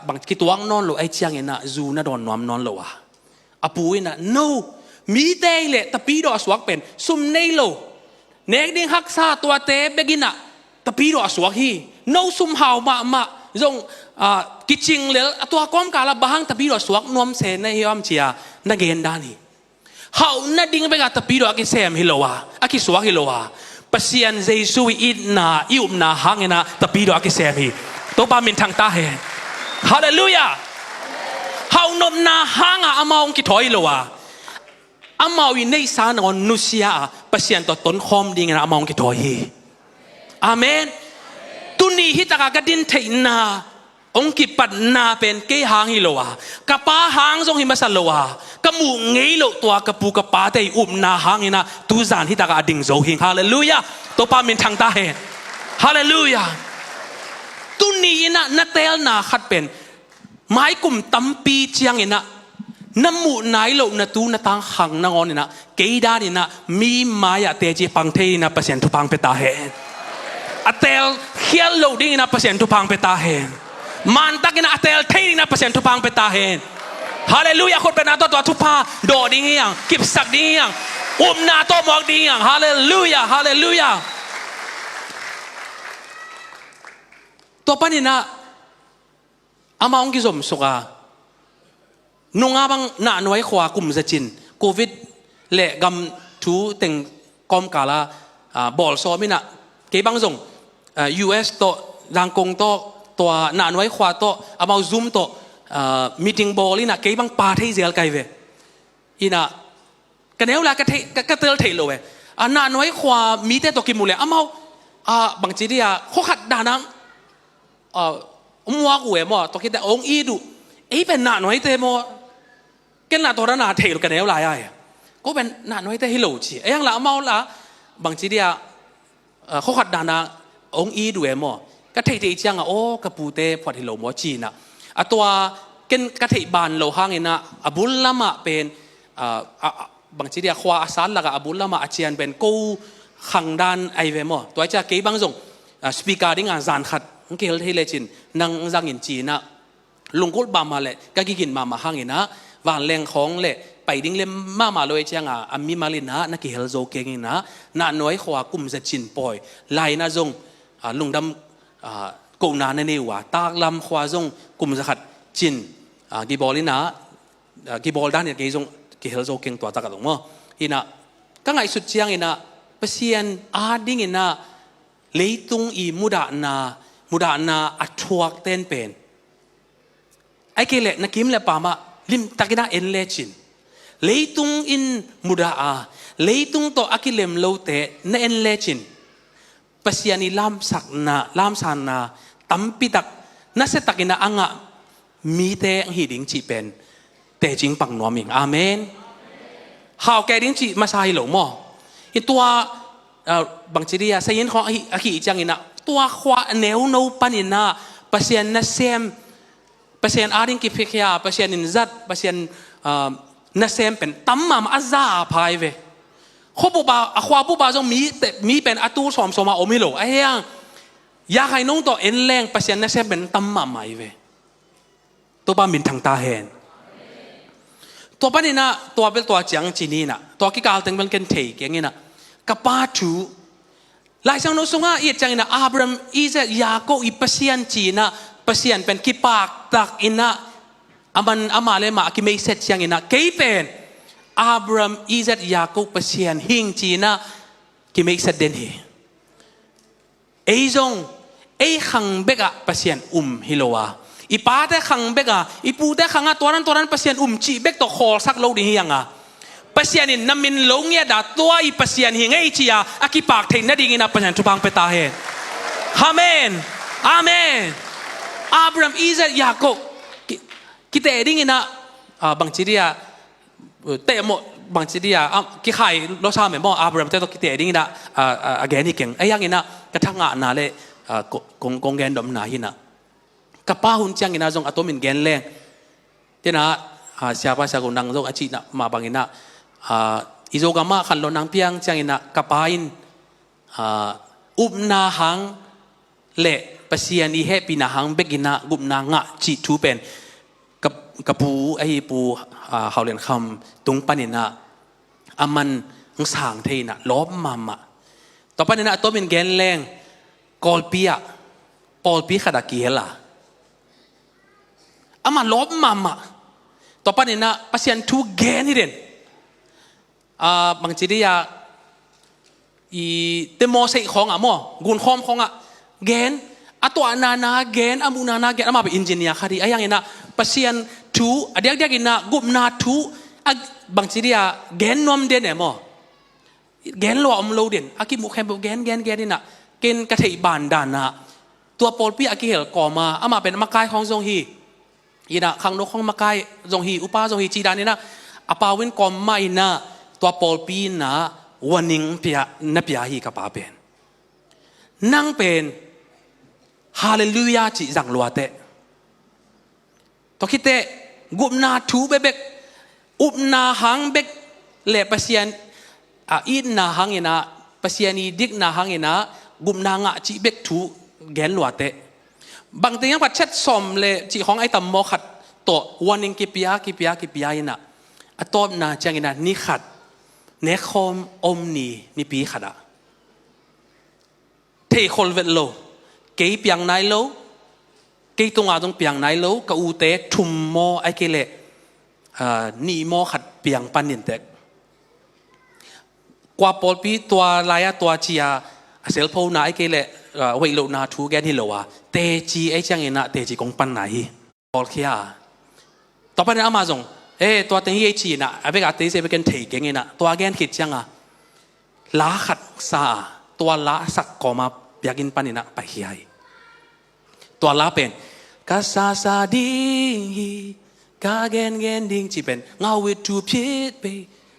S4: บางกิตัวงนอนโลไอจังอินะจูน่าดอนนอมนอนโลวะอาปูอินะ no มีเตยเลยแต่ปีดอสวักเป็นซุมเนโลเนกดิ้งฮักซาตัวเตะเบกินะตะปีรอสวกฮีโนซุมหาวมาจงกิจิงเลตัวก้อมกาลบางตะปีรอสวกนวมเซนในยอมเชียนักเกนดานีหาวนัดดิ้งไปกับตะปีรอกิเซมฮิโลวาอากิสวกฮิโลวาปัสยันเจสุอิดนาอิอุมนาฮังนะตะปีรอกิเซมฮีตัวปามินทางตาเฮฮาเลลูยาหาวนมนาฮังอามาองกิถอยฮิโลวาอามาวินในสานอนนุเซียปัสยันตัวต้นคอมดิ้งนะอามาองกิถอยฮีอาเมนตุนีฮิตากระดินเทนาองค์กิปัดนาเป็นเกหางฮิโลวากระป้าหางทรงหิมัสโลวากระหมูเงยโลตัวกระปูกระป้าเตยอุบนาหางฮินะตูจานฮิตากระดิ่งโซหิงฮาเลลูยาตัวป้ามินทางตาเฮฮาเลลูยาตุนีนะนัเตลนาขัดเป็นไม้กลุ่มตั้มปีเจียงฮินะน้ำมูนายโลนตูนตังหังนางอนี่นะเกยดานี่นะมีมายาเตจิปังเทนะเปอร์เซ็นต์ทุพังเปตาเฮatel hiel lo ding na pasien tupang petahen mantak ina atel thei na pasien tupang petahen hallelujah khot penato to tupa do ding yang kip sak ding yang na to mok ding yang hallelujah hallelujah to panina amaong gizom suka nunga bang na noi khwa kum zachin covid le gam thu teng kom kala bol so mina ke bang zong US โตรังกงโตตัวหนานไว้ขวาโตเอามาซูมโตmeeting ball นี่นะเกี่ยบังปาที่เสียลไกเวอีน่ะกันเอวละก็เตลเทโลเวหนานไว้ขวามีแต่ตัวกิมูเลยเอามาบางทีเดียเขาขัดด่านังมัวกูเอ๋มอตัวคิดแต่องอีดูเป็นหนานไว้เตโมกันหน้าตัวหน้าเทโลกันเอวลายก็เป็นหนานไว้เตฮิโลจียังละเอามาละ บางทีเดียเขาขัดดานาองอีด้วยมั้งก็เทติจังอ่ะโอ้กระปูเตพอที่เราหมอจีน่ะตัวเกินกระเทบานเราห่างเงินนะอบุลละมาเป็นบางทีเดียควาอาสาละกับอบุลละมาอาเจียนเป็นกู้ขังดานไอเวมั้งตัวจะเกี่ยบางส่งสปีกาดิ้งอ่ะจานขัดเกี่ยวที่เลจินนังจังเงินจีน่ะลุงกุลบามาเลยก็กินมาห่างเงินนะวันแรงของเลยไปดิ้งเล่มมาเลยจังอ่ะอามีมาลินะนักเฮลโซเก่งนะน่าหน่วยขวากุมจะจินปอยไล่น่าจงลุงดำกูนาในนี้ว่าตากลำขวาจงกุมจะขัดจินกีบอลลินะกีบอลด้านเนี่ยกีจงกีเฮลโซเก่งตัวตากระดงมั้งอินะก็ไงสุดเชียงอินะเปเซียนอาดิ้งอินะเลยตุงอีมุดานาอัดทวกเต้นเป็นไอ้เกล็ดนักกิมเล่ปามาลิมตะกินาเอ็นเลจินเลยตุงอินมุดาเลยตุงโตอากิเลมโลเตเนเอ็นเลจินเปเซียนีลามสักนาลามสานาตั้มปิตักนั่นเสตักินาอ่างมีเตงหิดิงจีเป็นเตจิงปังนวมิงอาเมนหาวแกดิงจีมาใส่หลงมั้งอีตัวบางทีเดียสยินของอากิจังอินะตัวขวาเนวโนปันินะเปเซียนนัสเซมเปเซียนอาริงกิฟิกยาเปเซียนอินซัดเปเซียนนัสเซมเป็นตั้มมาอาซาพายเวขบุบาขวาบุบาจงมีเป็นอตูสอมสมาอมิโลไอ้ยังอยากให้น้องตัวเอ็นแรงเปเซียนนัสเซมเป็นตั้มมาไม่เวตัวบ้ามินทางตาเห็นตัวป้านี่นะตัวเป็นตัวจังจีนี่นะตัวกิกาลตึงเป็นเกนเทกอย่างนี้นะกับป้าจูหลายสังโนสงะอีจังนะอับรามอิเซยาโกอีเปเซียนจีนะเปเซียนเป็นกิปากตักอินะอามาเลมากิไม่เสร็จอย่างนี้นะเกย์เป็นอับรามอิเซยาโกเปเซียนหิงจีนะกิไม่เสร็จเด่นฮีไอจงไอขังเบกะเปเซียนฮิโลวาอีป้าแต่ขังเบกะอีปูแต่ขังตัวนั้นเปเซียนจีเบกตัวคอสักโลดียังอ่ะเปเซียนน้ำมินลงเงี้ยด่าตัวอีเปเซียนหิงไอจีอาอากิปากเทนนั่นดีงี้นะเปเซียนทุบังเปตาเฮอาเมนอาเมนอับรามอิเซยาโกกิเตะดิ้งนะบางทีเดียเตะหมดบางทีเดียกิไข่รสชาติเหมือนบ่อับรามเตะตัวกิเตะดิ้งนะแกนี่เก่งไอ้ยังงี้นะกระทั่งงานน่ะเลยกงแกนดมหนาหินะกับป้าหุ่นจังงี้นะจงอัตโตมินแกนแรงเจ้านะsiapa saya undang jong aci nak ma bangin nak izo gama kan lo nang piangจังงี้นะkapain upna hang le pasian i he pinahang begina gupna nga chi thu pen kapu ai pu hau len kham tung panina aman ng sang theina lob mama to panina to min gen leng kolpia polpi khada kiela aman lob mama to panina pasian thu gen hiren bang chi dia i demo sei khong amo gun khom khong a gen atwa nana gen amunana gen ama be engineer khadi ayang ina pasien thu adiak ina gupna thu bang chi dia gen nom den emo gen lo om lo den aki mu khem gen ina ken ka thei ban dana ตัวปอลปีอากิเฮลก่อมาอามาเป็นมากายของจงฮีอีน่ะขังนกของมากายจงฮีอุปาจงฮีจีดานี่นะอาปาวินก่อมาอีน่ะตัวปอลปีน่ะวันนิงเปียนับยาฮีกับปาเป็นนั่งเป็นฮาเลลูยาจีจังลัวเตะตัวคิดเตะกุมนาทูเบเบกอุบนาหังเบกเล่ปัสยานอีนาหังอีน่ะปัสยานีดิกนาหังอีน่ะกุมนางะจีเบกทูแกนลัวเตะบางทียังพัดเช็ดสมเลยจีของไอ้ตำโมขัดตัววันนึงกิปยาอีน่ะอัตโตมนาจังอีน่ะนี่ขัดเนคอมอมนี่ปีขัดอะเทคอลเวทโลเกย์เปียงไนโลเกย์ตรงอาตรงเปียงไนโลกับอูเตทุมโมไอเกเลนี่โมขัดเปียงปันนินเตกกว่าปอลปีตัวลายตัวจีอาเซลโพนาไอเกเลเวโลนาทูแกนี่โลวะเตจีไอจังเงินะเตจีกงปันไหนปอลเคียต่อไปในอามาซงตัวเต็งยี่จีน่ะไอ้เบกอาเตเซเบกันเทเก่งนะตัวแกนขิดจังอ่ะล้าขัดซาตัวล้าสักก่อมาอยากกินปันนี่นะไปเฮียตัวล้าเป็นกาซาซาดีกาเกนดิ้งจีเป็นเงาวิทูพิษไป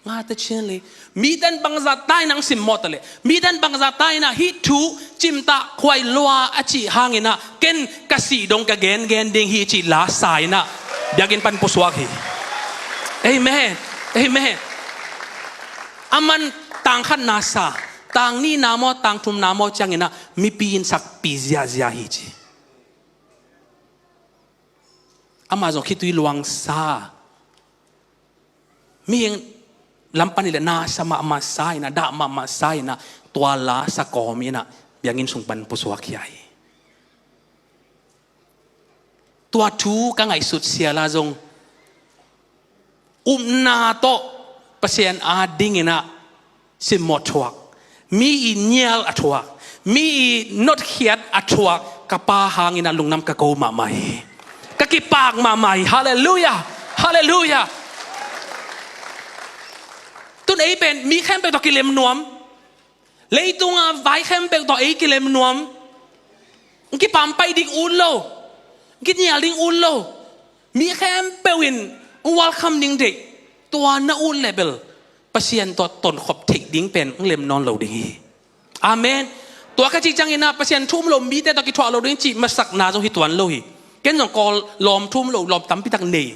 S4: งาตะเชนเลยมีดันบังซาใต้นังสิมมอตเลยมีดันบังซาใต้นะฮิทูจิมตะควายลัวอจิหางนะเกนกสีดงกะเกนดิงฮิจิลาสายนะเบียกินปันปุสวากีเอเมนเอเมนอามันต่างขันนาซาต่างนี่นามอต่างทุมนามอจังนะมีปีนสักปีเสียฮิจิอามาจงคิดตุยลวงซามีเองลำปันนี่แหละนาสมามาไซนะดามาไซนะตัวลาสกอมีนะยังอินสุงปันปุสวากีไอตัวทูกังไอสุดเสียลาจงนาโตเปอร์เซ็นต์อาดิงนะสิมอทวกมีอินเนียลอัทวกมีนอตเขียดอัทวกกับปาหางอินะลุงน้ำกะโกมาใหม่กะกิปากมาใหม่ฮาเลลูยาฮาเลลูยาตุนเอเป็นมีแค่เป็นตัวกิเลมนวมเลยตัวไว้แค่เป็นตัวเอกิเลมนวมกิปามไปดิงอุลโลกิเนี่ยดิงอุลโลมีแค่เป็นวัลคัมดิ้งเด็กตัวน่าอุ่นเลเบลเปอร์เซ็นต์ตัวตนขบเทคดิ้งเป็นเล่มนอนเราดิ้งอาเมนตัวกระจิจังเงินนะเปอร์เซ็นต์ทุ่มลมมีแต่ตัวกิจวัตรเราดิ้งจีมาสักนาจงหิตวันเราหิเก่งจงกอลลอมทุ่มเราลอมตั้มพิทักษ์เนย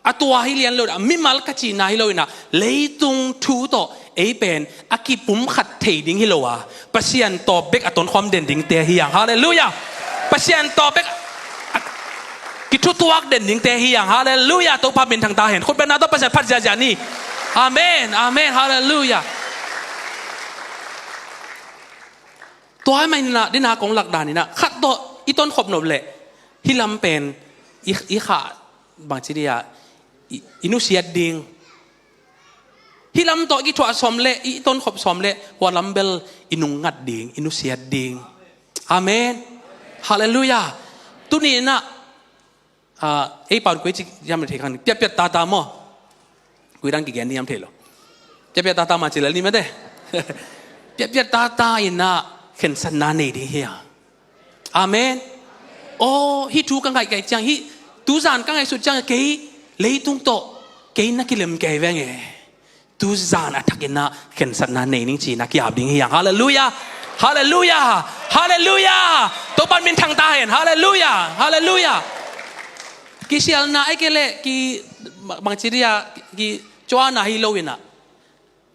S4: อะตัวให้เรียนเราอะมิมัลกระจีนาให้เรานะเลยตุงทูโตเอเป็นอากิปุ่มขัดเทดิ้งให้เราอะเปอร์เซ็นต์ตัวเบกอะตนความเด่นดิ้งเตะเฮียงฮาเลลูยาเปอร์เซ็นต์ตัวเบกกิจตัวเด่นดิ้งเตะเฮียงฮาเลลูยาตัวพาเป็นทางตาเห็นคนเป็นนาตัวประเสริฐพัฒน์จานี่อาเมนอาเมนฮาเลลูยาตัวให้มันนะดินาของหลักด่านนี่นะขัดตัวอีต้นขบหนบเละฮิลำเป็นอีขาบางทีเดียอินุเสียดิงฮิลำตัวอีถั่วสมเละอีต้นขบสมเละหัวลำเบลอินุงัดดิงอินุเสียดิงอาเมนฮาเลลูยาตุนี้นะไอ้ปานกุยจิยามเทกันเปียเปียตาตามอกุยดังกี่แกนนี่ยามเทหรอเปียเปียตาตามาจิลนี่ไม่ได้เปียเปียตาตาอินะเข็นสันนาเนดีเฮียอาเมนโอ้ฮิทูกังไก่จังฮิตูซานกังไก่สุดจังเกยเลยตุงโตเกยนักกิเลมเกยเวงเอตูซานอัฐกินะเข็นสันนาเนนิ่งจีนักยาบดิ้งเฮียฮาเลลูยาฮาเลลูยาฮาเลลูยาตัวปันเป็นทางตาเห็นฮาเลลูยาฮาเลลูยากิเชียลนาไอเกเลกิบางทีเดียกิจวานาฮิโลวินะ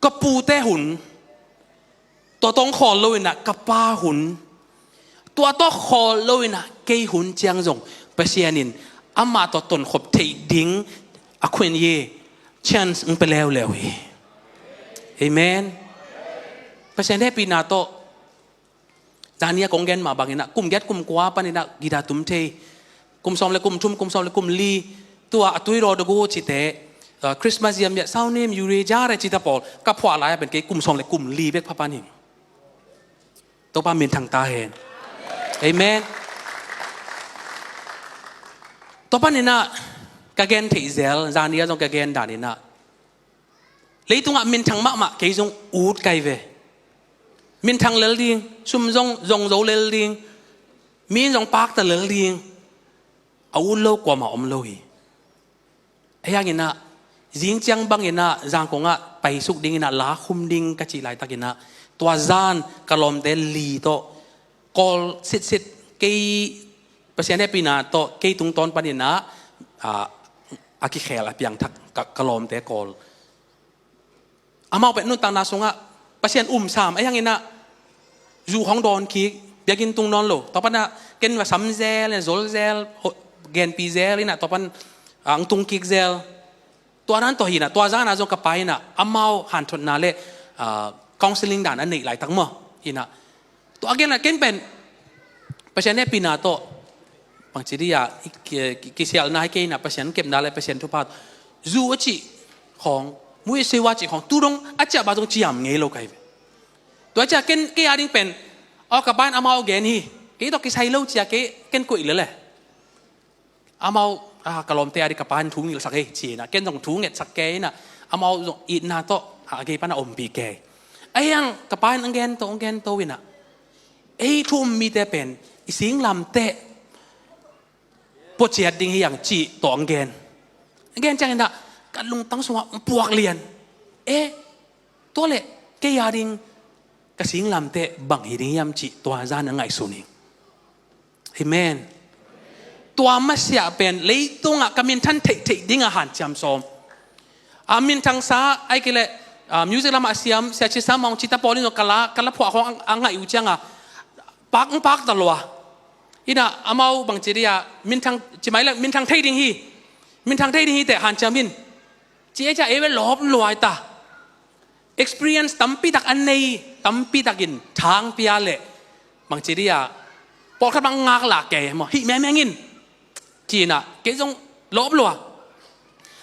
S4: กปูเตหุนตัวต้องขอโลวินะกับป้าหุนตัวต้องขอโลวินะเกยหุนเจียงจงเปเซียนินอามาตัวตนขบเทดิ้งอควินเย่เชนส์มึงไปแล้วเอเมนเปเซียนได้ปีนาโตจานียกงเกนมาบางอย่างนะกุมเก็ตกุมกว่าปนินะกีดาตุมเทกุมซอมเลกุมทุ่มกุมซอมเลกุมลีตัวตุยรอดกูจิเตคริสต์มาสยามเนี่ยเศร้าเนมยูเรจาร์จิตาปอลกับพวกอะไรเป็นเกกุมซอมเลกุมลีเบกพะปานิงตัวป้ามินทางตาเห็นเอเมนตัวป้านี่นะกะเกนเทเซลจานียจงกะเกนดานี่นะเลยตรงอ่ะมินทางมะมะเกยจงอูดไกเวมินทางเลลดิงซุ่มจงโจเลลดิงมีจงปากตะเลลดิงเอาโลกว่ามาอมโลยไอ้ยังงี้นะยิงจังบังงี้นะจางคงอ่ะไปสุกดิ้งงี้นะลาคุมดิ้งกะจีไลตะกี้นะตัวจานกะลอมเดลีโตกอลสิดเกยเปอร์เซ็นต์ได้ปีนาโตเกยตุงตอนปนินะอากิเขลเปียงทักกะลอมเตกอลอามาเป็นนุ่นต่างนาสงอ่ะเปอร์เซ็นต์สามไอ้ยังงี้นะอยู่ห้องดอนคีเบียกินตุงนอนโลต่อไปนะเกณฑ์ว่าซัมเซลโซลเซลเกณฑ์ปีเซลนี่นะต่อไปอังตุงคิกเซลตัวนั้นตัวหินะตัวจานนะจงกระไปนะอามาหันทนนาเล่คอนซัลทิงด่านอันนี้หลายทั้งหมดหินะตัวเกณฑ์นะเกณฑ์เป็นเปอร์เซ็นต์เนี่ยปีนาโตบางทีที่อยากกิเซียลนายเกณฑ์นะเปอร์เซ็นต์เก็บนาเลยเปอร์เซ็นต์ทุกภาคจูอจิของมุ้ยเสวาจิของตุรงอาจจะบางตรงจียมเงี้ยโลกไอ้ตัวจะเกณฑ์เกี่ยดิ้งเป็นเอากับบ้านอามาเอาเกณฑ์ฮีเกณฑ์ต้องกิใช้โลกจียเกณฑ์กุยเลยแหละอามาากระลอมเตะดิกับบ้านทุ่งนี่สักเฮจีนะเกณฑ์ต้องทุ่งเนี่ยสักเกย์นะอามาอีนาโตหาเกย์ป้านะอมปีเกย์ไอ้ยังกับบ้านอังเกนโตวินะไอ้ทุ่มมีแต่เป็นสิงลำเตะปวดเจียดดิ้งอย่างจีต่ออังเกนจังนะกันลุงตั้งสวะปวกเลียน ตัวเละแกยาดิงกสิงลำเตะบังหิริยามจิตัวจานง่ายสุนิงเอเมนตัวมาเสียเป็นเลยตัวงะกำมินท่านเทดิ้งอาหารจำสมอามินทางซ้าไอ้กิเลมิวสิกลามาเสียมเสียชิสามองจิตาปอลินกะลาพวกของอังไงอยู่จังอ่ะปักตลอดอีน่ะอามาบางจีรียมินทางจิไหมล่ะมินทางเทดิ้งฮีแต่หันจามินจีจะเอเวลลอบลอยตา experience ตั้มปีตักอันนี้ตั้มปีตักินทางพิอาเล่บางจีรียปอดขับบังงากหลากแก่หมอฮิแม่งินจีน่ะเกจงลบลัว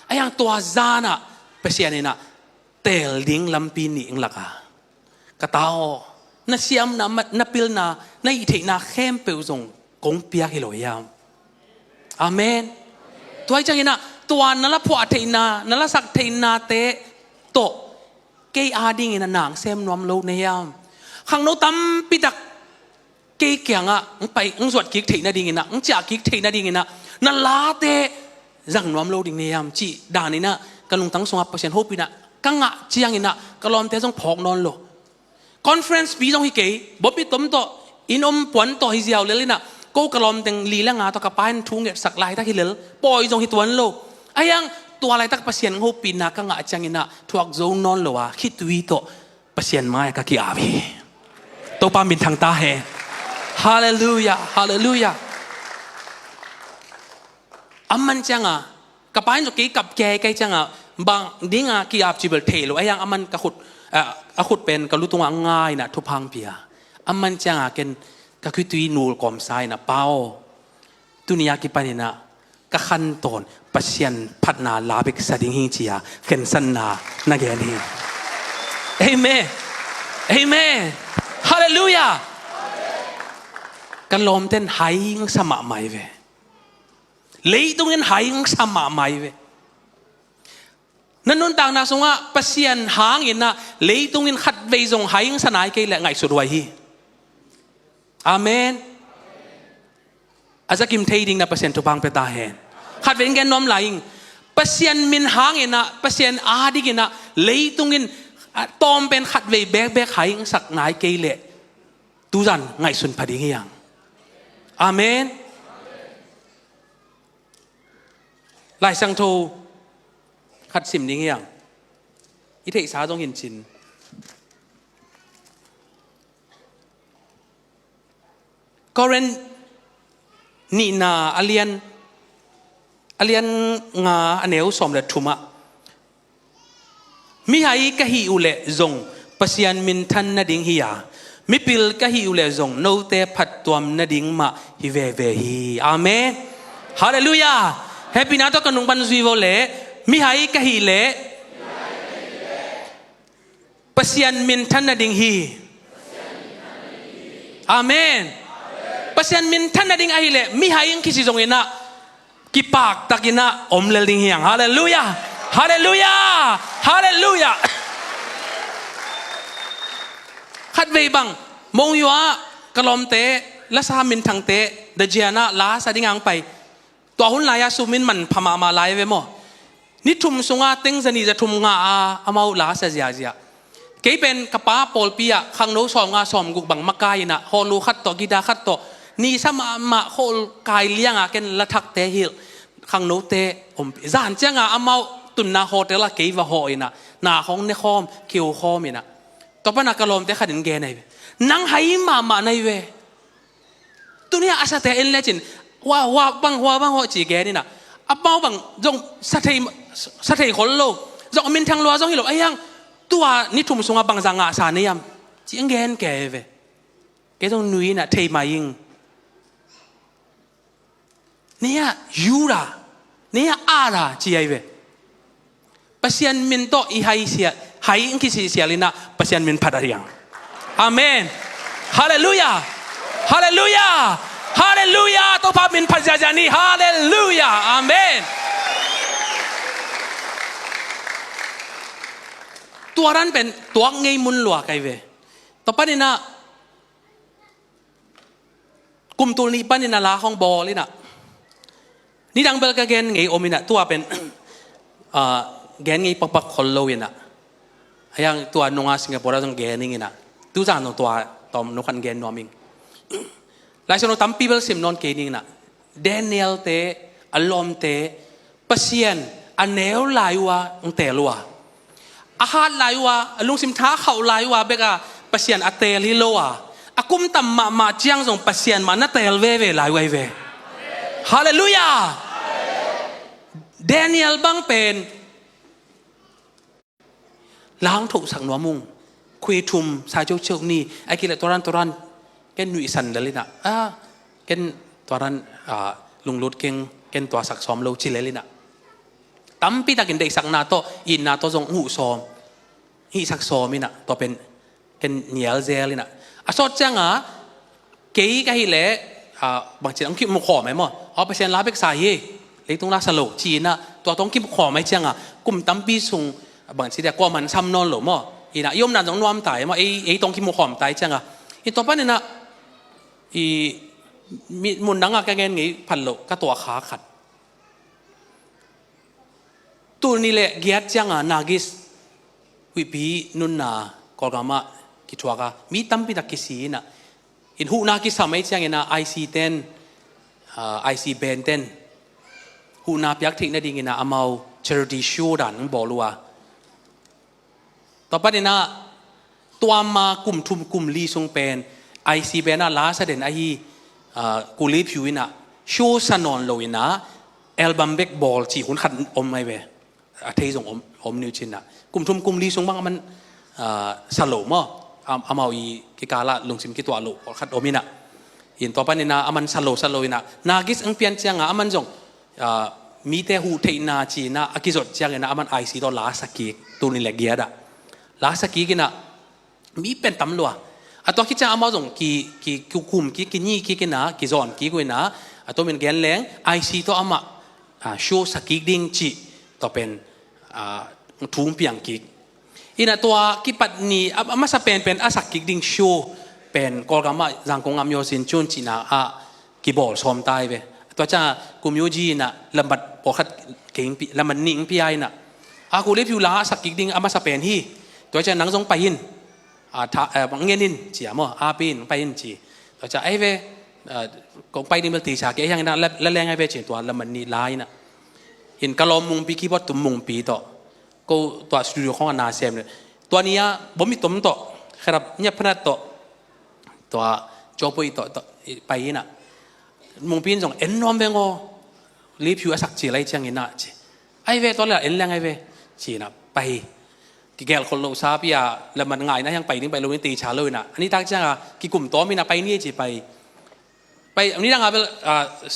S4: ไอ้ยังตัวจาน่ะเปเสียนี่น่ะเตลดิ้งลำปีนี่เองล่ะกะตาน่ะเสียมน่ะมัดน่ะปิลน่ะน่ะอีเทน่ะเข้มเปลจงกงเปียกฮิโลยามอาเมนตัวไอ้จังน่ะตัวนั่นละพวกเทน่ะนั่นละสักเทน่ะเตะโตเกยอาดิ้งน่ะนางเซมนวมโลกในยามข้างโน้ตั้มปีตักเกี่ยงอ่ะไปสวดกิกเทน่ะดิ้งน่ะจากกิกเทน่ะดิ้งน่ะนั่นลาเตจังนวมโลดิ้งในยามจีด่านี่น่ะกันลงตั้งสงบเปอร์เซ็นต์โฮปีน่ะกังอ่ะเจียงนี่น่ะกะลอมเตจงพอกนอนโลคอนเฟรนซ์ปีจงฮิเกยบ๊อบบี้ต้มโตอินอมปวนโตฮิเซียวเลยน่ะกูกะลอมเต็งลีละงาตอกะปายทุ่งเกสักลายตะฮิเลลปอยจงฮิตวนโลไอ้ยังตัวอะไรตักเปอร์เซ็นต์โฮปีน่ะกังอ่ะเจียงนี่น่ะทวกโซนอนโลวะคิดวีโตเปอร์เซ็นต์มาก็กี่อาบีโตปามินทางตาเฮฮาเลลูยาฮาเลลูยาอามันจังอ่ะกับไปสุกี้กับแกจังอ่ะบางดิ้งอ่ะกี่อาบจิเบลเทลไอ้ยังอามันกระขุดเป็นกระลุตัวง่ายนะทุพังเปียอามันจังอ่ะเกนกระคุยตุยนูลกอมไซนะเป้าตุนียากิปานินะกระขันตอนปัศยันพัฒนาลาบิกสดิ้งหิงเจียเข็นสันนานาเกนีเอเมนเอเมนฮาเลลูยากันลมเต้นหายงสมาไม่เวเลยตรงนั้นหายงสมาไม่เวนั่นนุ่นต่างนาสงะปัศยันหางอินนะเลยตรงนั้นขัดเวจงหายงสนายเกลและไงสุดไว้ฮีอาเมนอาจจะกิมเทดิ้งนะปัศยันทุบังเปตาเฮนขัดเวงแกนน้อมไหลปัศยันมินหางอินนะปัศยันอาดิกินนะเลยตรงนั้นตอมเป็นขัดเวแบกหายงสักนายเกลและตูจันไงสุนพอดีงี้ยังอาเมนหลายสังโทขัดสิมนี้อย่างอิเทศสาต้องเห็นจินก็เรนนี่นาอเลียนงาอเนวสมเด็จทุมะมิหายกะฮิอุเลจงปัศยันมินทันนดิ่งฮิยามิปิลกะฮิอุเลจงโนเตพัดตัวมนดิ่งมาฮิเวเวฮีอาเมนฮาเลลูยาเฮปินาโตกันนุงปันซีโวเลมิหายกะฮิเลปัศยันมินทันนดิ่งฮีอาเมนปัศยันมินทันนดิ่งอหิเลมิหายังคิดจงเองนะกิปากตะกินะอมเลดิ่งเฮียงฮาเลลูยาฮาเลลูยาฮาเลลูยาขัดเวบังมงยัวกลอมเตะและสามินทางเตะเดจียนะลาสะดิ่งอังไปตัวหุ่นลายสุมินมันพม่ามาลายเวมอนิทุมสงาเต็งสนีจะทุมงาอามาลาเสียเสียเกี่ยเป็นกระป๋าโปลปีอะขังโนสอมงาสอมกุบังมักกายนะฮอลูขัดต่อกีดาขัดต่อนี่สมาโคลกายเลี้ยงอะเก็นละทักเตหิลขังโนเตอมจานเจ้าอามาตุนนาโฮเทลเกี่ยวหอยนะนาของเนคอมคิวคอมินะต่อไปนักกลมเตขัดเกนไงนังให้มาในเวตัวนี้อาศัยแต่เอ็นเลจินว่าบังหัวจีแกนี่นะอับเบาบังจงสะเทคนโลจงมินทางลัวจงฮิโลไอ้ยังตัวนี่ทุ่มสงบังจังอาสานี่ยามจีเงินแกเวแกต้องนุยนะเทมายิงเนี่ยยูราเนี่ยอาราจีไอเวปัศยันมินโตอีไฮเสียไฮอิงคิเสียลินะปัศยันมินพัดariangอาเมนฮาเลลูยาฮาเลลูยาฮาเลลูยาตัวพามินพัดจานีฮาเลลูยาอาเมนตัวนั้นเป็นตัวไงมุนหลวกไอเวต่อไปนี่นะกลุ่มตัวนี้ปั้นนี่นะลาของบอเลยนะนี่ดังเบลกาเกนไงโอมินะตัวเป็นแกนไงปักคนโลวินะ yang tua nunga Singapura tong gening ina tu jan tong tua tom nukan gen noming lai sono tam people sim non gening na Daniel te alom te pasien anel laiwa ng telwa ahat laiwa alung sim tha khau laiwa beka pasien atel hilowa akum tam ma chiang song pasien ma na tel ve lai wai ve hallelujah Daniel bang penล้างถูกสังนัวมุงคุยทุมสายเจ้านี่ไอ้กิเลตัวรันแกนุ่ยสันเลยนะแกตัวรันลุงลุดเก่งแกตัวสักซ้อมเราชิเลยนะตั้มปีตากินเด็กสักนาโตอินนาโตทรงหูซ้อมฮีสักซ้อมินะตัวเป็นแกเหนียวเซเลยนะสอดจังเกย์ก็ฮิเล่บางทีต้องคิดมุขขอไหมมั้งไปเซ็นลาเบกสายเลยต้องลาสโลจีนะตัวต้องคิดมุขขอไหมจังกลุ่มตั้มปีส่งบางทีเดียกว่ามันซ้ำนอนหรือมั้งอีน่ะยมนั่นต้องนวมตายมั้งไอ้ต้องคิดมุขขอมตายจังอีตัวป้าเนี่ยนะอีมีมุนดังแกเงินงี้พันโลก็ตัวขาขัดตัวนี้แหละเกียรติจังนากิสวิปีนุนนากอลกามะกิจวัตรมีตั้มปีตะกิสีน่ะอินหูนากิสมัยจังนะIC10 IC10หูนาพยักทิ้งนั่นดิ่งนะอามาเชอร์ดีชูดันบอกลัวต่อไปเนี่ยนะตัวมากลุ่มทุมกลุ่มลีทรงเป็นIC10น่ะล้าเสด็จไอ้กุลีผิวน่ะชูสนอนโลยนะอัลบั้มเบกบอลจีหุ่นขัดอมไม่เว้เทส่งอมนิวชินน่ะกลุ่มทุมกลุ่มลีทรงบ้างมันสโลมั้งอามาอีกิกาละลงซิมกิตัวลุขัดอมินะอินต่อไปเนี่ยนะอามันสโลนะนากิสอังเปียนเจียงอามันจงมีแต่หูเทนาจีนะอากิจดเจียงนะอามันICตัวลาสกีตัวนี้แหละเกียร์ดะลาสกีกินะมีเป็นตำรวจตัวคิดจะอามาจงกี่คุมกี่นี่กี่นะกี่จอนกี่กุยนะตัวเป็นแกนแรงICตัวอามาโชว์สกีดิ้งจีตัวเป็นทุ่งเปียงกิอินะตัวกิปัดนี้อามาสเปนเป็นอาสักกิดิ้งโชว์เป็นกอลกามาจังกงอามโยสินจุนจีนะกีบอลซ้อมตายไปตัวจ้ากุมโยจีนะลำบัดปอคัดเก่งลำบัดนิ่งพี่ไอ้น่ะกูเลี้ยผิวล้าสักกิดิ้งอามาสเปนที่ตัวจ้าหนังทรงไปยินบางเงี้ยนินจีอ่ะมั้งปีนไปยินจีตัวจ้าไอ้เว่กงไปดิมันตีฉากไอ้ยังนั้นแล้วแรงไอ้เว่จีตัวลำบัดนี่ลายน่ะเห็นกะลอมมุงปีคีย์บอร์ดตุ่มมุงปีต่อก็ตัวสตูดิโอของนาเซมเลยตัวนี้บ่มีตุ่มต่อครับเนี่ยพนัดต่อตัวจอปุยต่อไปน่ะมุงปีนส่งเอ็นนอมเบงโอรีพิวสักจีไรจังอินะจีไอเวตัวละเอ็นแรงไอเวจีน่ะไปกิเกลคนโลซาพิยาแล้วมันง่ายนะยังไปนี่ไปโรนิตีชาเลยน่ะอันนี้ตั้งใจกิกลุ่มตัวมีน่ะไปนี่จีไปอันนี้ตั้งแต่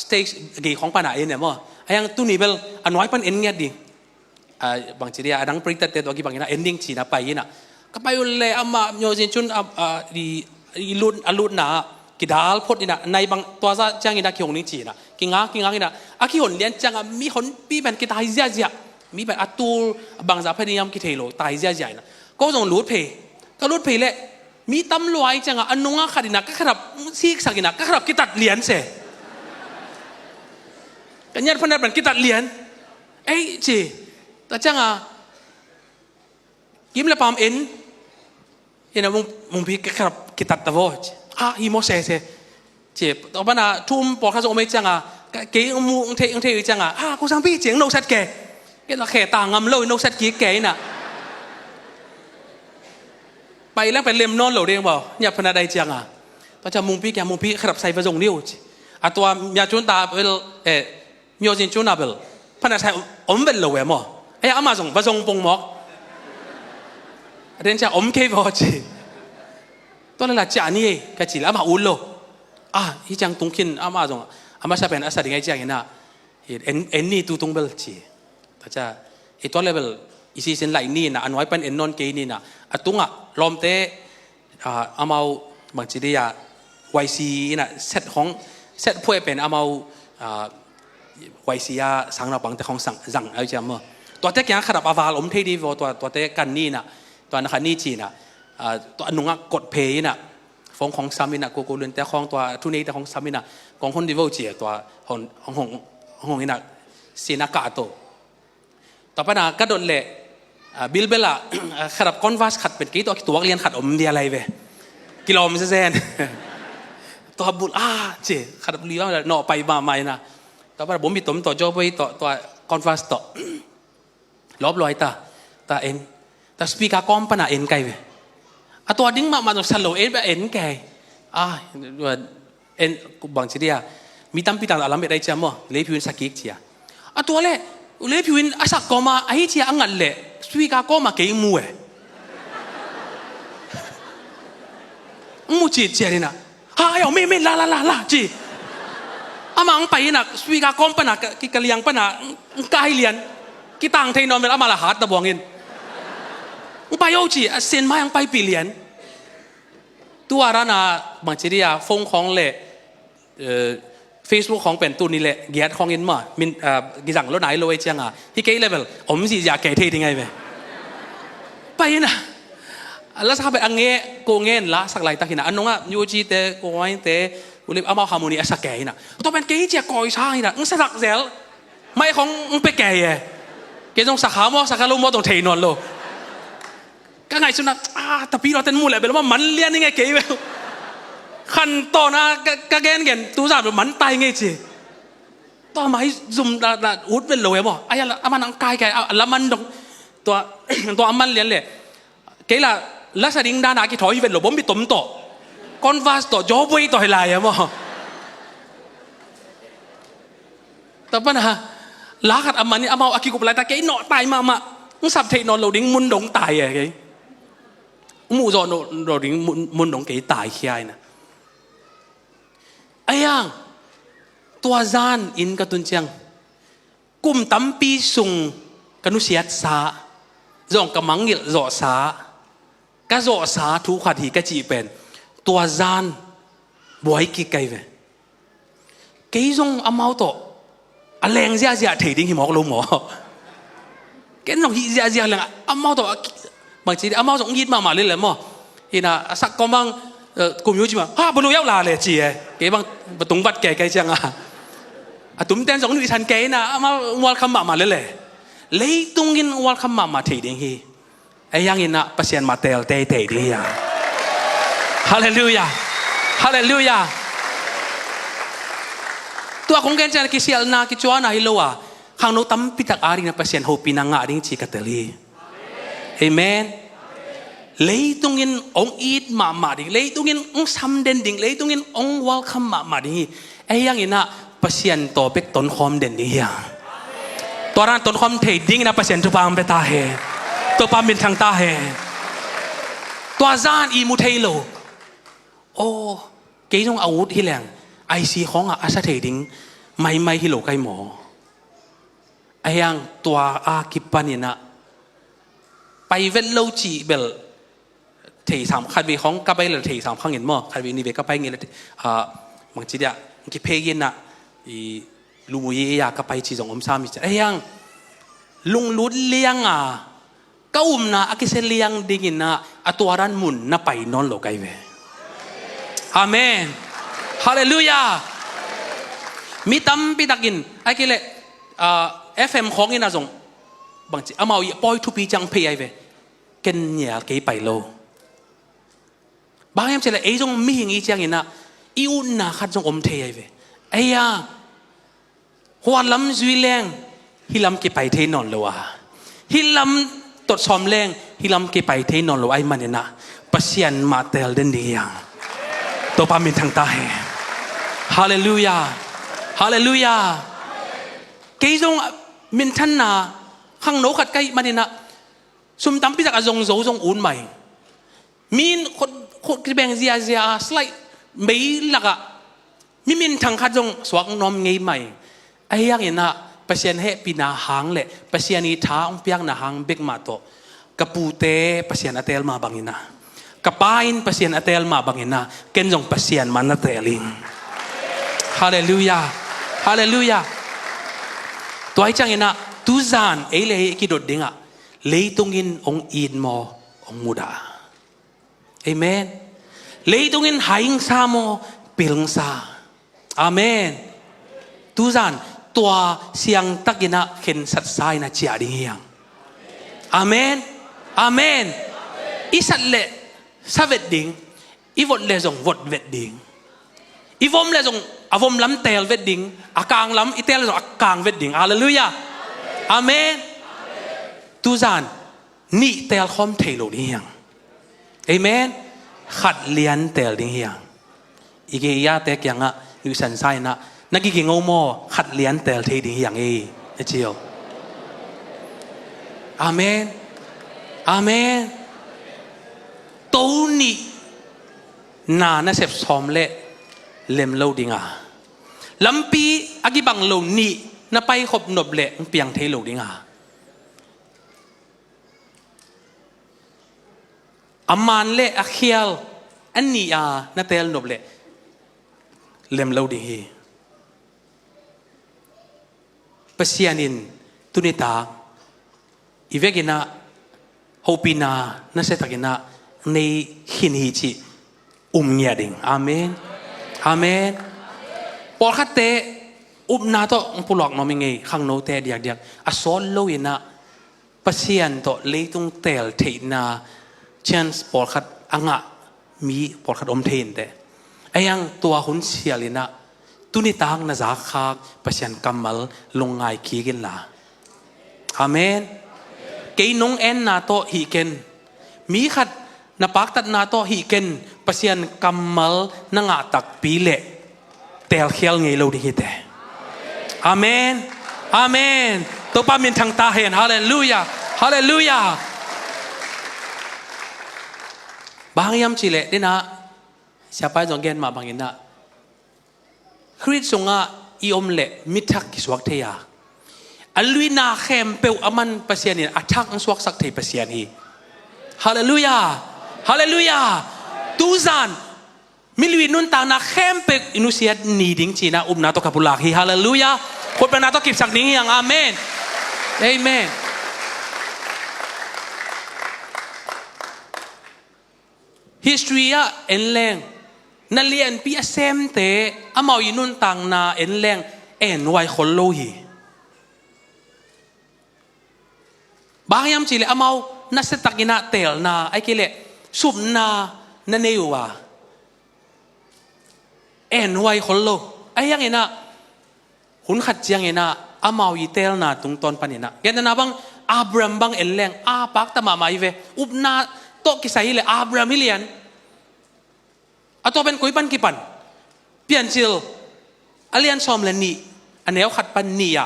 S4: สเต็กกี่ของปานาเอ็นเนี่ยมั้งไอ้ยังตู้นี้เป็นอันน้อยปันเอ็นเงี้ยดิบางทีเนี่ยดังปริตเตตัวกี่บางอย่างเอ็นดิ้งจีน่ะไปน่ะก็ไปเลยอามาโยจินจุนดีลุนน่ะกิดาลพดนี่นะในบางตัวซะจังนี่นะคิงนี่จีนะกิงานี่นะคิหนเลี้ยนจังมีหนปีเป็นกิตายเสียมีเป็นอัตุลบางจากพยายามกิเทโลตายเสียนะก็ส่งรูดเพย์ก็รูดเพย์เลยมีตำรวจจังอันนุ่งขัดนี่นะก็ขับซีกสักนี่นะก็ขับกิตัดเหรียญเสียกันยันพนันเป็นกิตัดเหรียญเอ้จีแต่จังยิ้มละปามเอ็นเห็นนะมุงพี่ก็ขับกิตัดตะโวฮิโมเซเจ็บต่อไปนะทุ่มปอดข้าสโอเมจังเกี่ยงมูเทจังกูสั่งพี่เจียงโนเซตแกเราแข่ต่างงำเลยโนเซตกี่แกน่ะไปแล้วไปเล่มนอนเหล่าเรียงบ่เนี่ยพนันใดจังต่อจากมุงพี่ขับใส่ประจงนิ้วตัวยาจุนตาเป็นมีโอจินจุนนาเบลพนันใส่อมเป็นเหล่าเวมไอ้อามาส่งประจงปงหมอกเรียนจะอมเคบอจีตัวนั้นละจ่านี่ก็จีแล้วมาอุ่นโลที่จังตุงขินอามาจงอามาชาเป็นอาศัยยังไงจังนะเอ็นนี่ตูตุงเบลจีแต่จะตัวเลเวลอีซีเซนไหลนี่นะอันไว้เป็นเอ็นนอนเกนี่นะตุงลมเตะอามาบางทีเดียไวซีนะเซตของเซตพวยเป็นอามาไวซียสังเราบางแต่ของสั่งเอาจำมั้งตัวเตะยังขนาดอาวาลมเทดีวตัวเตะกันนี่นะตัวนักนี่จีนะตัวนุ่งกดเพย์น่ะฟองของซามินะกูเล่นแต่ของตัวทุนนี้แต่ของซามินะของคนดิวเจียตัวของนี่น่ะซีนากาโตต่อไปน่ะก็โดนเละ บิลเบล่าขับคอนวัสขัดเป็นกี่ตัวเรียนขัดอมเดียอะไรเว้กิโลมเซนตัวบุลเจขัดลีว่าเนาะไปมาไม่นะแต่ว่าผมมีตัวจอบไปตัวคอนวัสต่อลบลอยตาเอ็นแต่สปีกาคอมปะน่ะเอ็นไกเว้ตัวดิ้งมาตัวสโลเอ็นแบบเอ็นไกเอ็นบางทีเดียมีตั้มพิจารณาลำเบ็ดได้จำมั้งเลี้ยพิวินสักกี่เจียตัวเล่เลี้ยพิวินอาศักก็มาไอ้เจียอังกันเล่สวีกาก็มาเกี่ยมัวมูจีเจียนี่นะเอาไม่ลาจีอามาอังไปนักสวีกาก็ปนักกิกเลียงปนักกายเลียนกิตังเทนอนเวลามาละหาตะบวงินไปเอาจีเซนมายังไปปีเลียนตัวร้านะบางทีเดียฟงของเล่Facebook ของเป็นตัวนี้แหละเกียรติของเงินมามินกิจังรถไหนโลไอเจียงที่เกย์เลเวลผมสิอยากแก่เท่ยังไงไปนะแล้วถ้าเป็นอังเงโกเงินละสักหลายตะกินะอันนู้นยูจีเตโกไวเตอุลิบอามาฮาร์โมนีสักแก่นะตัวเป็นเกย์เจียก่อยช่างนะสักเซลไม่ของไปแก่เกย์ต้องสักหามอสักฮารุมอต้องเทนอนโลก็ไงสุนัขแต่พี่เราเต้นมูเลยเป็นว่ามันเลี้ยนยังไงเกย์ขันต่อนะกะแกนเก่งตัวสาวมันตายไงจีต่อมาให้ซุ่มอุดเป็นโลยบ่ไอ้ยันอามันอังกายแกแล้วมันตัวอามันเลี้ยนเลยเกล่ะลักษณะดิ้งด้านหน้ากี่ถอยเป็นโลบ่มไปต้มต่อคอนวาสต่อจอบไว้ต่อให้ลายบ่แต่ปัญหาลักษณะอามันนี่อามาอากิกุบไลตาเกย์เนาะตายมามึงสับเทนอนโลดิ้งมุนดงตายเกย์มูจอนโลดิ้งมุนดงเกย์ตายขี้ไอ้นะไอ้ยังตัวจานอินกระตุนเชียงกุมตั้มปีสุงกันุเสียดสาจงกำมังเงลจ่อสากะจ่อสาทุกขัดหีกะจีเป็นตัวจานบวยกี่ไกเวเกยจงอามาโตอแรงเสียเถียงหิมอกลงหมอเกยจงหิเสียแรงอามาโตบางทีอามาจงยิดมาเลยแหละหมอฮินะสักกำมังกลุ่มยูจิมาบรรลุยาวลาเลยจีเก๋บางประตูบัดแก่จังตุ้มเต้นสองหนึ่งชันเก๋นะมาวอลคัมมาเลยตุงกินวอลคัมมาทีเดียงฮีไอ้ยังอินะปัสยานมาเตลเตดียาฮาเลลูยาตัวของแกนจันกิเซียลนากิจวานาฮิโลวะข้างโน้ตั้มพิทักอารินะปัสยานโฮปินังอาริงจีกัตเตลีเอเมนleitungin ong eat ma ding leitungin ong samden ding leitungin ong welcome ma ding yang ina pasien to pek ton khom den ni ya toran ton khom thei ding na pasien tu pam pe ta he to pam bin thang ta he to zan i mu thei lo o ke jong awut hi lang IC ของasa thei ding mai hi lo kai mo yang tua a kipanina ไปเวลโลจีเบลเที่สามขัดวีของกับไปเลยที่สามข้างเงินมั่วขัดวีนี่เบกับไปเงินบางทีเดียกิเพยินน่ะลูมุยอยากกับไปจีจงอมซามิจยังลุงลุดเลี้ยงก็นะอากิเซเลี้ยงดิ่งนะตัวรันมุนน่ะไปนอนโลกไอเวอาเมนฮาเลลูยามีตั้มปีตักินไอ้กิเลFM ของอินะจงบางทีอามาปอยทุปีจังเพย์ไอเวเกินเนี่ยกี่ไปโลบางอย่างเช่นไอ้จงมีอย่างอีจังอินะอิวน่าขัดจงอมเทไอเวไอ้ยาหัวลำจุยแรงฮิลำกี่ไปเทนอนโลวะฮิลำตดซอมแรงฮิลำกี่ไปเทนอนโลไอ้มันเนี่ยนะปัสยันมาเตลเดนเดียงตัวปามินทางตาเฮฮาเลลูยากี่จงมินทันนาข้างโน้ขัดใกล้มันเนี่ยนะซุ่มตั้มพิจากอาจงโจงอุ่นใหม่มีนคนแบ่งเสียสไลด์ไม่หลักมินทางขัดจงสวกนอมไงใหม่ไอ้ยังเนี่ยนะปัสยันเฮปีนาหางเลยปัสยันอีท้าองเปียงนาหางเบกมาโตกระปูเตปัสยันอเตลมาบางอินะกระปายนปัสยันอเตลมาบางอินะเกินจงปัสยันมันอเตลิงฮาเลลูยาตัวไอ้จังเนี่ยนะทุจานเอเลกิดดดิ้งเลยตรงอินองอินมอองมุดาเอเมนเลยตรงอินหายงซาโมเปิลงซาอาเมนทุจานตัวเสียงตักยินะเข็นสัตย์สายนะเจียดิ้งยัง อาเมนอาเมนอีสัตเลสเวดดิงอีวดเลจงวดเวดดิงอีวอมเลจงอาวอมล้ำเตลเวดดิงอากางล้ำอีเตลเลจงอากางเวดดิงฮาเลลูยาอาเมนตูจานนี่เตลคอมเทโลนี่ยังเอเมนขัดเลียนเตลนี่ยังอีกอย่างเตกยังอ่ะอยู่สันไซนะนักกิงโอโมขัดเลียนเตลเทดีอย่างเอเจียวอาเมนอาเมนตัวนี้นาเสพสอมเล่เล็มโลดิงาลำปีอากิบังโลนี่น่าไปขบนบเล่เปียงเทโลดิงาอามันเล่อาเคียลอันนี้น่าเตลนบเล่เล็มโลดิงฮีเปเซียนินตุนิตาอีเวกินะโฮปินาน่าเสตกินะในหินฮิจิเงียดิงอาเมนอาเมนพอขัดเตะนาโตปุลอกน้องมิงไงข้างโนเตะเดียกอสอนโลยินะเปเซียนโตเลยตุงเตลเทนาเชนส์พอขัดอ่างมีพอขัดอมเทนเตะไอ้ยังตัวหุ่นเสียลินะตุนิตางน่าจะขาดเปเซียนกำมัลลงไงขี้กินละอาเมนเกยนงเอ็นนาโตฮีเกนมีขัดนับปักตัดนาโตฮีเกนเปเซียนกำมัลนังตักปีเล่เตลเขียลไงเราดีเตอาเมนอาเมนตัวป้ามินทางตาเห็นฮาเลลูยาฮาเลลูยาบางยามจิเล่ดินะsiapa yang gen ma bangin na Christ sunga i omle mithak ki swak theya alui na khem peu aman pasian ni athak ang swak sak thei pasian hi hallelujah hallelujah tuzan milwi nun ta na khem pe inusiat ni ding china na to kapulak hi hallelujah ko pa na to kip sak ding yang amen amen history ya enlengนั่นเรียนพี่เซมเตะอามายินุนตังนาเอ็นแรงเอ็นไวคนโลหีบางยามจีเลอามานัสตักินาเตลนาไอ้กิเลสุบนานั่นเอวะเอ็นไวคนโลไอ้ยังไงนะหุ่นขัดเจียงไงนะอามายิเตลนาตรงตอนปันเนี่ยนะยันนะบังอับรามบังเอ็นแรงอาปักตะมาไม่เวอุบนาโตกิสัยเลยอับรามมิเลียนatau pen koi pan kipan pian sil alian som len ni aneu khat pan ni ya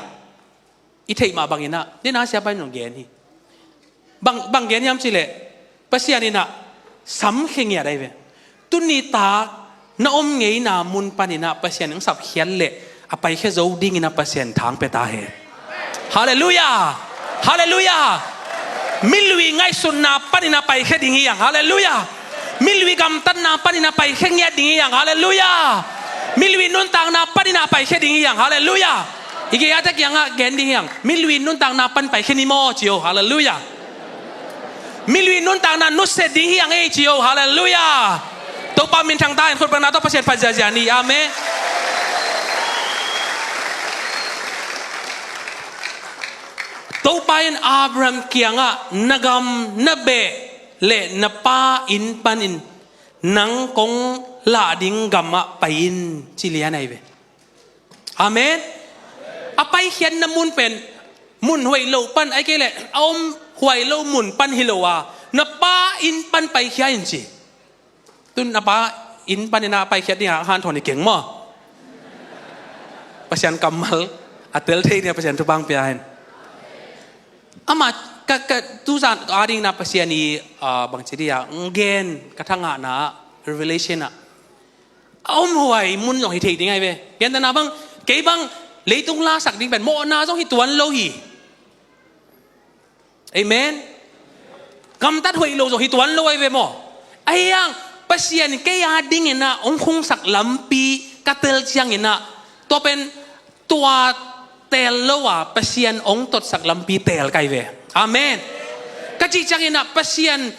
S4: i thei ma bangina dina siapa nong gen hi bang gen yam chile pasianina sam kheng ya dai ve tuni ta na om ngei na mun panina pasian ng sap khian le apai khe zo ding ina pasian thang pe ta he hallelujah hallelujah milwi ngai sunna panina pai khe ding yang hallelujah milwi gam tan na panina pai khengya ding yang hallelujah milwi nun tang na panina pai khe ding yang hallelujah ige ya tak yang gen ding yang milwi nun tang na pan pai khe ni mo chio hallelujah milwi nun tang na nus se ding yang e chio hallelujah to pa min thang ta khot pa na to pasien pa ja ni amen to pa in abraham kianga nagam nabe le napa in panin nang kong la ding gamma pain chilia nai ve amen apai khian namun pen mun hoi lo pan ai ke le om hoi lo mun pan hilowa napa in pan pai khia in chi tun napa in pan na pai khia dia han thoni keng mo pasian kamal atel thei ne pasian tu bang pian ama ka tuzan ading na pasiani bang chiria ngen kathanga na revelation na om huai mun jong hi thei ding ai ve gen ta na bang ke bang leitung la sak ding ben mo na jong hi tuan lo hi amen kam tat huai lo jong hi tuan lo ai ve mo ai yang pasian ke ya ding na ong khung sak lampi katel chiang ina to pen tua tel lo wa pasian ong tot sak lampi tel kai ve amen kaji changina pasian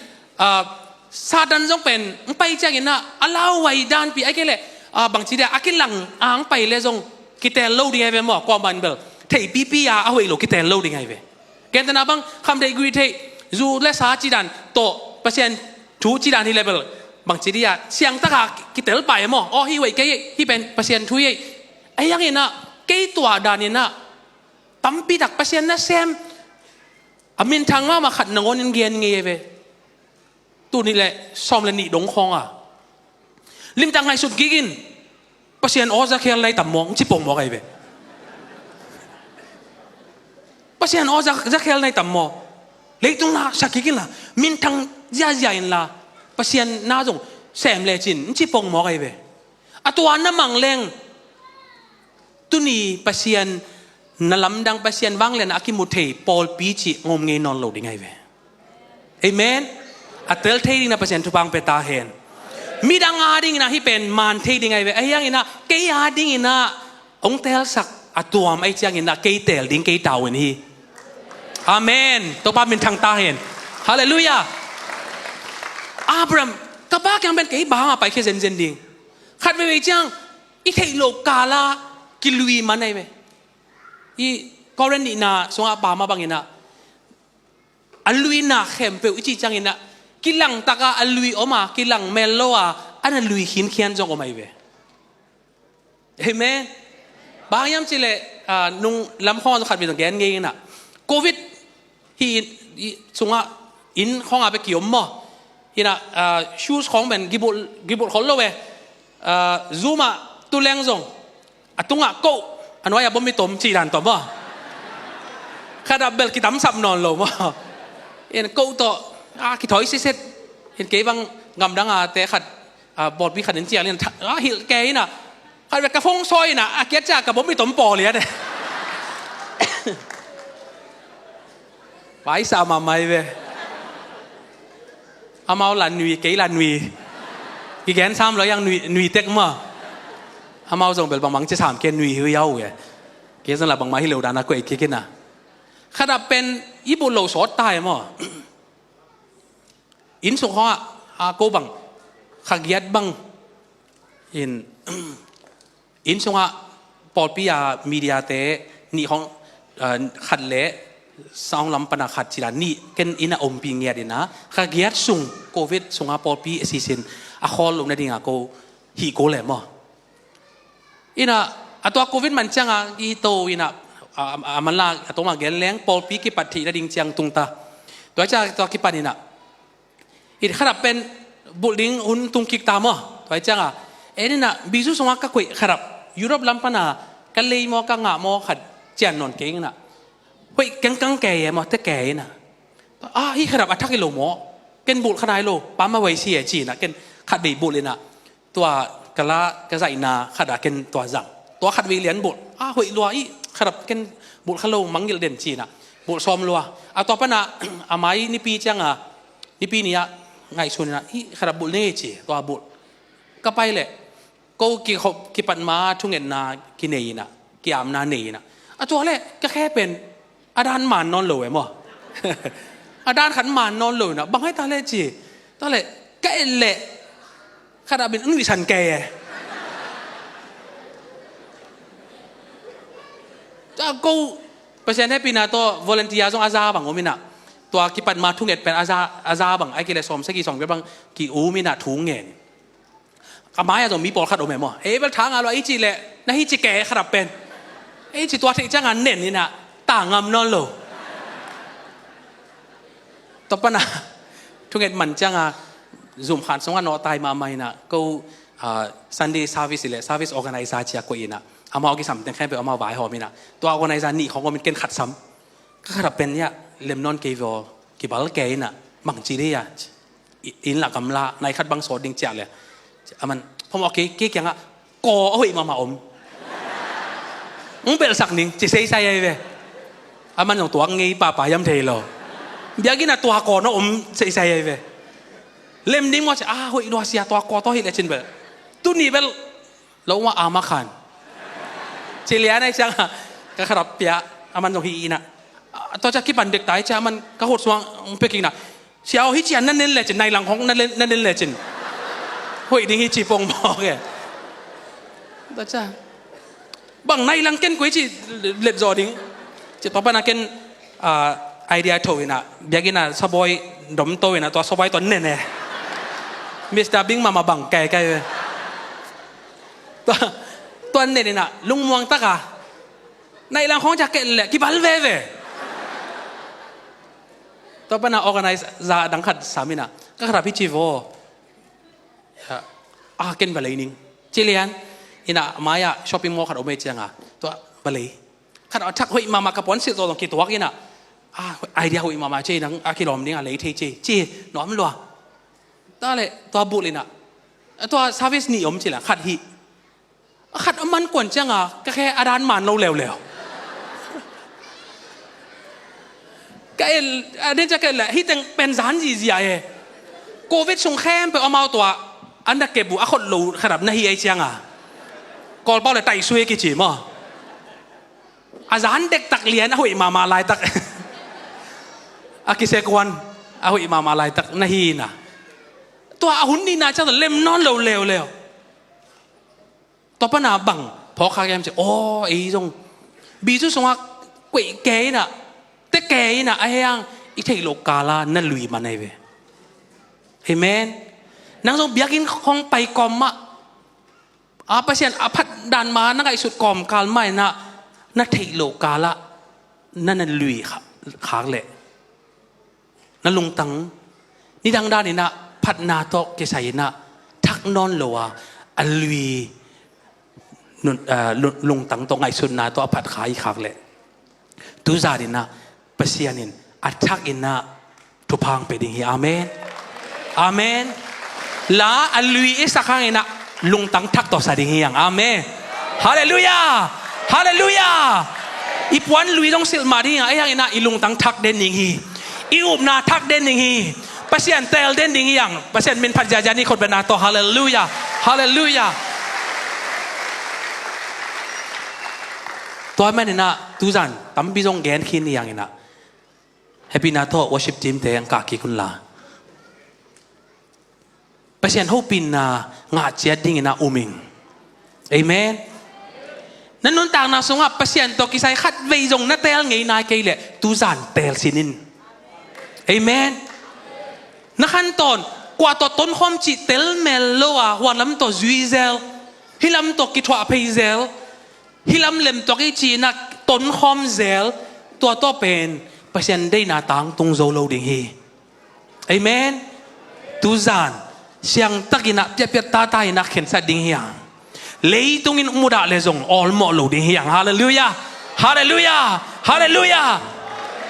S4: sadan jong pen pai changina alaw wai dan pi akele bang chi da akilang ang pai le jong kitel lo ding ai ve mo ko ban bel thei pi pi ya a hoi lo kitel lo ding ai ve ken ta na bang kham dei gri thei dù lẽ sáng chỉ đàn tổ bác sĩ chú chỉ đàn hi level bằng chỉ đi à xiang tất cả cái tel bài mà hi vậy cái hi bên bác sĩ chú vậy ai yang ina cái tua đàn ina tắm pi đặc bác sĩ na xem amin thang mà khát ngon nhân gian nghe về tu ni lệ xóm lên nị đống khong à lim tăng ngày sụt gigin bác sĩ ở ra kia lấy tầm mong chỉ bông mò cái về bác sĩ ở ra kia lấy tầm mò lấy tung là sao gigin là min thang gia dài là bác sĩ na dùng xem lệ chín chỉ bông mò cái về à tuan na mang leng tu ni bác sĩ na lam dang bác sĩ vang lên aki một thể Paul pi chỉ ngom nghe non lâu đi ngay về amen à tel thấy đi na bác sĩ thu bang peta hen mi dang ading na hi pen man thấy đi ngay về ai yang ina cái ading ina ông tel sak atuam ai chang ina cái tel ding cái tàu hi amen to ba min thang ta hen hallelujah Abraham các bác yang bên cái bà mà phải khi dân dân ding khát về chang ít thấy lộc cả la cái lui mà này về i Korean ni na songa ba ma bang ina alui na khem pe uchi chang ina kilang taka alui oma kilang meloa ana lui hin khian jong omai ve amen bang yam chile nung lam khon khat bi tong gen nge na covid hi songa in khong a pe kiom mo hina shoes khong ben gibul khol lo we zuma tu leng jong atunga koอันว่าอย่าบ่มีตมจีดันตอมบ่ข้าดับเบลกิตำสับนอนโลบ่เอ็นกูต่อกิถอยเสร็จเห็นเก๋บางงำดังแต่ขัดบอดวิขัดเห็นเจียเนี่ยหิลเก๋น่ะขัดแบบกระฟงซอยน่ะเกียรจากกับบ่มีตมปอเลยเนี่ยไปสามาไม่เว้ยเอามาหลานนุยเก๋หลานนุยกี่แกนซ้ำแล้วยังนุยเต็กมั้งอามาส่งเป็นบางมังจะถามเกณฑ์นุยเฮียาวไงเกณฑ์สำหรับบางมาที่เหลวดานะก็เอกกินนะขณะเป็นญี่ปุ่นเหลวสอดตายมั้งอินสุขะโกบังขักยัดบังอินสุขะปอดปิยามีเดียเตนี่ของขัดเละสองลำปนาขัดจิรานี่เกณฑ์อินาอมปีเงียดินะขักยัดส่งโควิดส่งปอดปีซีซินอาคอลลงในดิ่งโกฮีโกแหลมมั้งอินะตัวโควิดมันจังอีโตอินะมันลาตัวมาเกลเล้งปอลปีกิปัตถิระดิ่งจังตุงตาตัวจ้าตัวกิปัตนี่นะอีขนาดเป็นบุลิงหุ่นตุงกิกตามอ่ะตัวจ้านี่นะบิจุสงกักคุยขนาดยุโรปลำปนากันเลยมอกังะมอขัดเจียนนนเก่งนะเฮ้ยกังแก่มอแต่แก่นะอีขนาดอัฐกิโลมอเกนบุลขนาดโลปั๊มมาไว้เสียจีนะเกนขัดบีบุลเลยนะตัวกะละกะใส่นาขัดเกนตัวจังตัวขัดวิเลียนบุตรหวยลัวอีขัดเกนบุตรขลุ่มมังยิลเด่นจีนะบุตรซ้อมลัวตัวปนะอาไม้นิปีจังนิปีนี้ไงชวนนะอีขัดบุตรนี่จีตัวบุตรก็ไปเลยก็กี่ปันมาทุ่งเงินนากินเนยนะกี่อามนาเนยนะตัวแรกก็แค่เป็นอาดานหมานนอนหลวยมั้งอาดานขันหมานนอนหลวยนะบางให้ตาเล่จีตาเล่ก็เอเล่ขนาดเป็นวิชันแก่ถ้ากูเปอร์เซ็นต์ให้ปีนาตัววอลเนตียร์ส่งอาซาบังโอมินะตัวกิปันมาทุ่งเงินเป็นอาซาบังไอ้กิเลสอมสักกี่สองก็บังกี่อูมินะทุ่งเงินกับไม้อะต้องมีปอลขัดโอเมมั้งเป็นทางอะไรไอ้จีเล่น่าฮิจิแก่ขนาดเป็นไอ้จีตัวที่จ้างงานเน่นนี่นะต่างงามนอนโลต่อปนะทุ่งเงินมันจ้างงานzoom ขันสงวนนอตายมาไม่นะก็Sunday service เลย service organizer ก็อินะอามาเอากี่สัมแต่แค่ไปเอามาไว้หอมินะตัว organizer นี่ของก็มันเกินขัดซ้ำก็ขัดเป็นเนี่ยเล่มนอนเกย์วอกี่บาลเกย์น่ะมังจีเรียอินหลักกำลาในขัดบางโซดดิ้งเจ้าเลยมันผมบอกเกย์ยังอ่ะก่อเอาอีกมาอมมึงเป็นสักหนึ่งจะใส่ใส่ไปมันอย่างตัวงี้ป่าย้ำเทโลเดี๋ยวกินอ่ะตัวก่อนนะอมใส่ไปเล่มดิ้งว่าจะหอยรัวเสียตัวก่อตัวหิเลชินเบลตุนี่เบลแล้วว่าอามาขันเฉลี่ยในจังก็ขรับเปียมันต้องฮีนะตัวจะคิดปันเด็กตายจะมันก็หดสวงไปกินนะเชียวฮิจิอันนั่นเน้นเลยจินในหลังของนั่นเน้นเลยจินหอยดิ้งฮิจิปงบอกแกตัวจะบังในหลังเก้นกุ้ยจิเล็ดจอดิ้งจะต่อไปนะเก้น ไอเดียโถยนะอยากกินนะสบอยดมโตยนะตัวสบอยตัวเน่เน่มิสเตอร์บิงมาบังแก่เลยตัวเน่เน่นะลุงมวงตะกะในหลังของจะเกิดแหละกี่บัลเว่ตัวปนาออแกไนซ์จะดังขัดสามีนะก็ขนาดพี่จีโวเกินบาลีนิงจิเลียนอินะมายาช้อปปิ้งมอลล์ขัดโอเมจิงอ่ะตัวบาลีขัดเอาทักหอยมามากระป๋องสิตัวตรงกี่ตัวกินอ่ะไอเดียหอยมาเจนังอาคิลอมนี่อะไรที่เจหนอมลัวตาเลยตัวบุลินะตัวซาวิสนิยมจิละขัดฮีขัดมันกวนจังอ่ะก็แค่อาดานมันเราเร็วก็เอเดี๋ยวจะเกิดแหละที่เป็นสารจีเซียโควิดสงครามไปเอามาตัวอันนั้นเก็บบุอาคนรู้ขนาดนั้นที่ไอ้เจ้าก่อนเป้าเลยไต่ช่วยกี่จีมั้งอาจารย์เด็กตักเรียนเอาอีมาลายตักอากิเซกวันเอาอีมาลายตักนาฮีน่ะตัวอาหุ่นนี่น่าจะเล่มนอนเร็วตัวป้าหนาบังพอข้าแกมจะโอ้ไอ้ตรงบีจุสงว่าเกยเกยน่ะแต่เกยน่ะไอ้ยังอีเทโลกาลานั่นลุยมันไอ้เว้เฮเมนนังส่งเบียกินของไปกอมอะประเทศพัดดันมานักไอสุดกอมกาลไม่นะนั่นเทโลกาละนั่นลุยครับขากเละนั่นลุงตังนี่ดังด้านนี่นะพัดนาโตเกษยนะทักนอนโลวะอันลุยลุงตังตรงไอสุดนาโตพัดขายขากเละทุจารินะประเทศนี้อัทักอินะทุพังไปดิ่งฮีอาเมนอาเมนลาอัลลุยอิสักครั้งนะลุงตั้งทักต่อสาดิ่งอย่างอาเมนฮาเลลูยาฮาเลลูยาอีปวนลุยต้องสิลมาดิ่งไอ้ยังนะอีลุงตั้งทักเด่นดิ่งฮีอีอุบนาทักเด่นดิ่งฮีประเสียนเตลเด่นดิ่งอย่างประเสียนมินพัดยาจานี่คนเป็นนาโตฮาเลลูยาฮาเลลูยาตัวแม่เนี่ยนะทุจันตั้มบิจงแกนขินอย่างนี้นะแฮปปี้นาโตวอร์ชิปทีมเตยังกากีคุณลาประเทศเขาปินนางาเจียดิ้งนะอุมิงเอเมนนั่นนุ่นต่างนะสงฆ์ประเทศตัวกิสัยขัดเวจงนัดเตลไงนายเกลี่ยตูจานเตลสินินเอเมนนักขันตอนกว่าตัวต้นความจิตเตลเมลโลอะวันลำตัวจุยเซลฮิลำตัวกิทวาเพยเซลฮิลำเล็มตัวกิจีนักต้นความเซลตัวต่อเป็นประเทศได้นาตังตรงโซโลดิ้งฮีเอเมนตูจานเสียงตะกินักเปียตาตายนักเข็นสัตดิ่งเฮียงเลยตรงนี้มุดาเลจงออลโมโลดิ่งเฮียงฮาเลลูยาฮาเลลูยาฮาเลลูยา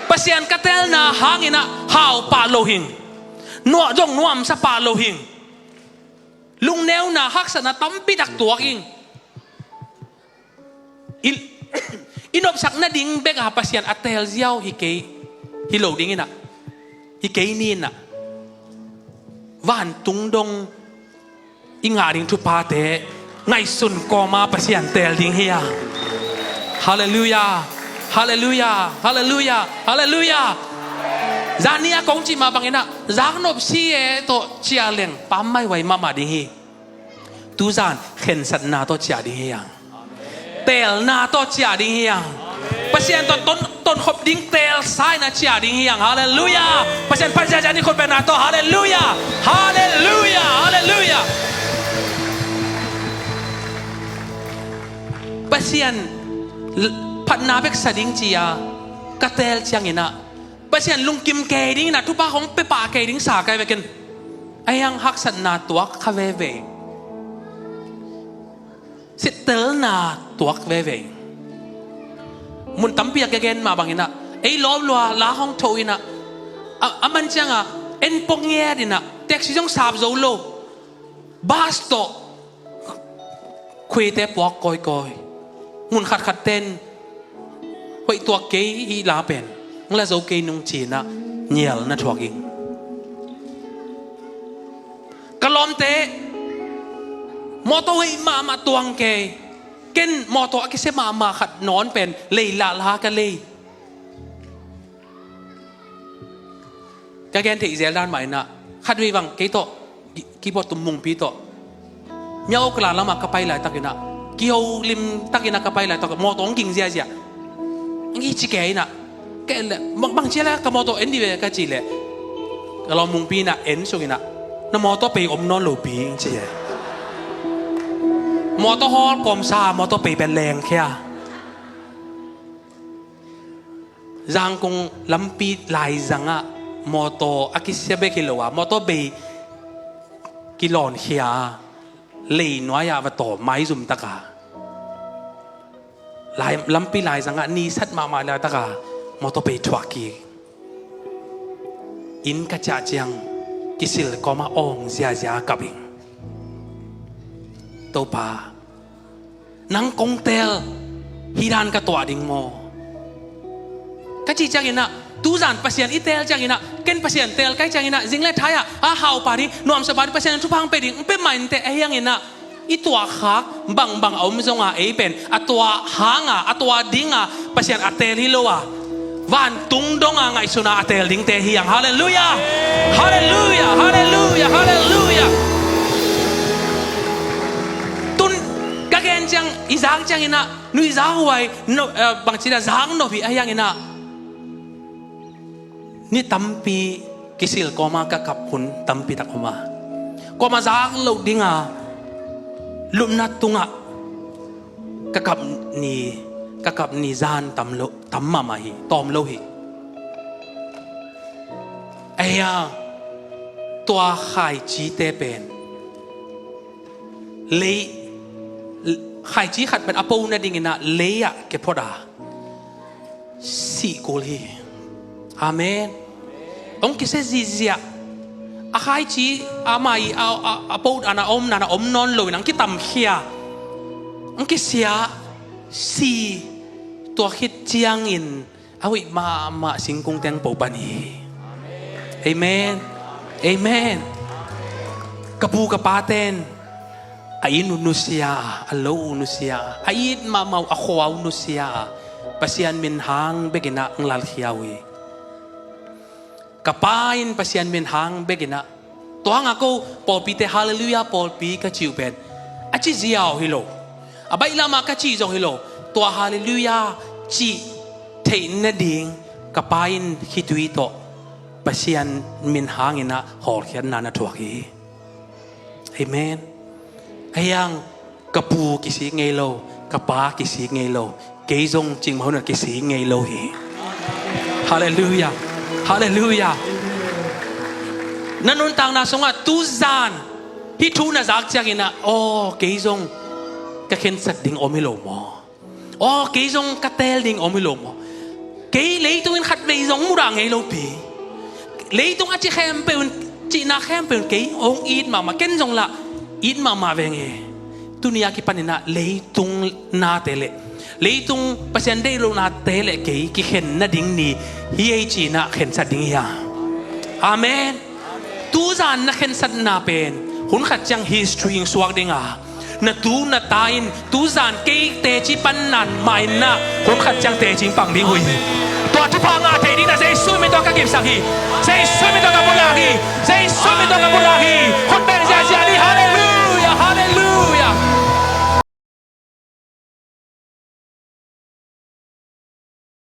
S4: ภาษาอังกฤษนะหางอินะฮาวปาโลหิงนัวจงนัวมสปาโลหิงลุงแนวนะฮักษณะตั้มปิดักตัวกิงอินอบสักนาดิ่งเบกหาภาษาอัตเตลเซียวฮิเกยฮิโลดิ่งอินะฮิเกยนี่นะวันตุงดงอิงาดิงทุพาเตไงสุนกอมาประเสียนเตลดิงเฮียฮาเลลูยาฮาเลลูยาฮาเลลูยาฮาเลลูยาจานี่กงจิมาบังเอินะจางนบซีเอโตเชียเลงปั๊มไม่ไหวมาดิงฮีตูจานเข็นสัตนาโตเชียดิงเฮียเตลนาโตเชียดิงเฮียประเสียนต้นขบดิ้งเตลซ้ายนะเชียดิ้งอย่างฮาเลลูยาประเสียนพันจานี่คนเป็นนาโตฮาเลลูยาฮาเลลูยาฮาเลลูยาประเสียนพันนาเบกสดิ้งจียกระเตลเชียงอินะประเสียนลุงกิมเกดิ้งนะทุกป้าของเปป่าเกดิ้งสาไกไปกันไอ้ยังฮักสันนาตัวคาเวเวสิเตลนาตัวเวเวมุนตั้มเปียกเกนมาบางอินะไอ้ล้อมลัวล้าห้องโถอินะมันจังเอ็นปงเงียดินะเด็กสิจงสาบโซโลบาสโตคุยเตปวกกอยมุนขัดเต้นหอยตัวเกยอีลาเป็นงั้นแล้วโซเกยนุ่งจีนะเนียลนะทวกิงกะลอมเตมอโตให้มาตวงเกยเกนมอโตอกิเซมาขัดนอนเป็นเลยละลากันเลยกะแกนที่อิสราเอลด้านใหม่นะขัดวิบังเกยโตกีบอตุมมุงปีโตเมียวกลาละมากระไปหลายตักินะเกี่ยวลิมตักินะกระไปหลายตักมอโตงกิงเสียงี้จิเกยนะ cái là bằng chia là cái mô tô ấn đi về cái gì làเรามุงปีน่ะเอ็นสุกิน่ะน้ำมอตัวไปอมนอนหลูปีจริงๆมอตัวฮอลกอมซามอตัวไปเป็นแรงแค่จังคงลำปีลายจังอะมอตัวอากิเสียเบกิโลอะมอตัวไปกิโลนเขียเลยน้อยอะว่าต่อไม้ซุ่มตะกาลายลำปีลายจังอะนี่สัตมาแล้วตะกามอตัวไปทวักกีอินกระจาเจียงกิสิลก็มาองเสียเสียกับอิงตัวป่านังกงเตลฮิรันกระตัวดิ่งโมกะจีจังอินะตูจันภาษาอิตาลีจังอินะเก่นภาษาเตลใกล้จังอินะจิงเล่ไทยอ่ะหาวปารีนวมสบายภาษาทุพังไปดิ่งเป็นมันแต่ยังอินะอีตัวขาบังเอาไม่ทรงอ่ะเป็นตัวหางอ่ะตัวดิ่งอ่ะภาษาอัตเตลิโลอ่ะวันตุงดงไงสุนัขเตลดิ้งเตฮียังฮาเลลูยาฮาเลลูยาฮาเลลูยาฮาเลลูยาตุนกะเกนจังอิซากจังอินะนุอิซากไว้บางทีน่ะซังโนบิยังอินะนี่ตั้มปีกิสิลก็มากะกับคุณตั้มปีตักมาก็มาซักลูกดิ้งอ่ะลุมนัดตุงอ่ะกะกับนี่กะกับนิจานตัมมามาฮีตอมโลฮีไอ้ยาตัวขายจีเตเป็นเลยขายจีขัดเป็นอปูนั่นดิ่งนะเลยอะเก็บพอดาสี่กุลีอาเมนองค์กิเซซิเซียอาขายจีอามาอีอาปูอานาอมนาอมนอนเลยนังกิตัมเขียองค์กิเสียสีตัวคิดเจียงอินเอาอีมาสิงคงแตงปูปานีเอเมนเอเมนกระปูกระปาเตนอายินอุนุเซียอัลโลอุนุเซียอายินมาอควาอุนุเซียภาษามินหางเบกินะงลาลเขียวกระปาอินภาษามินหางเบกินะตัวงากูปอลปีเตฮาเลลูยาปอลปีกะจิวเป็นอาจิเซียฮิโลอาใบลามากะจิจงฮิโลตัวฮาเลลูยาจีเทนดิ่งกับปายินคิดวิโตภาษามินหางอินะหอเขียนนานาทวกีเอเมนไอ้ยังกระปูกิสิเงโลกระปากิสิเงโลเกยจงจริงมาหนุนกิสิเงโลฮีฮาเลลูยาฮาเลลูยานั่นนุนต่างนาสงะตูซานฮิทูนาจากจังอินะโอ้เกยจงกะเข็นสัตดิ่งอมิโลมอโอ้เกยจงกะเตลดิ่งอมิโลมอเกยเลยตุนขัดเบยจงมุรังเงโลปีเลยตุนอาจิเข้มเป็นจีน่าเข้มเป็นเกยองอีดมาเก่นจงละอินมาเวงเอตุนียากิปันนะเลยตุงนาเตเลเลยตุงปัจจัยเดโลนาเตเลเกยกิเห็นนาดิ่งนี้ฮีเอจีน่าเห็นสัตดิ่งยาอาเมนตูจานนักเห็นสัตนาเป็นหุ่นขัดจัง history สวกดิ่งอ่ะนาตูนาตายตูจานเกยเตจิปันนันไม่นะหุ่นขัดจังเตจิปังดิ่งหุยตัวทุพางาเตดิ่งนะเซซุยไม่ต้องกักเก็บสักทีเซซุยไม่ต้อง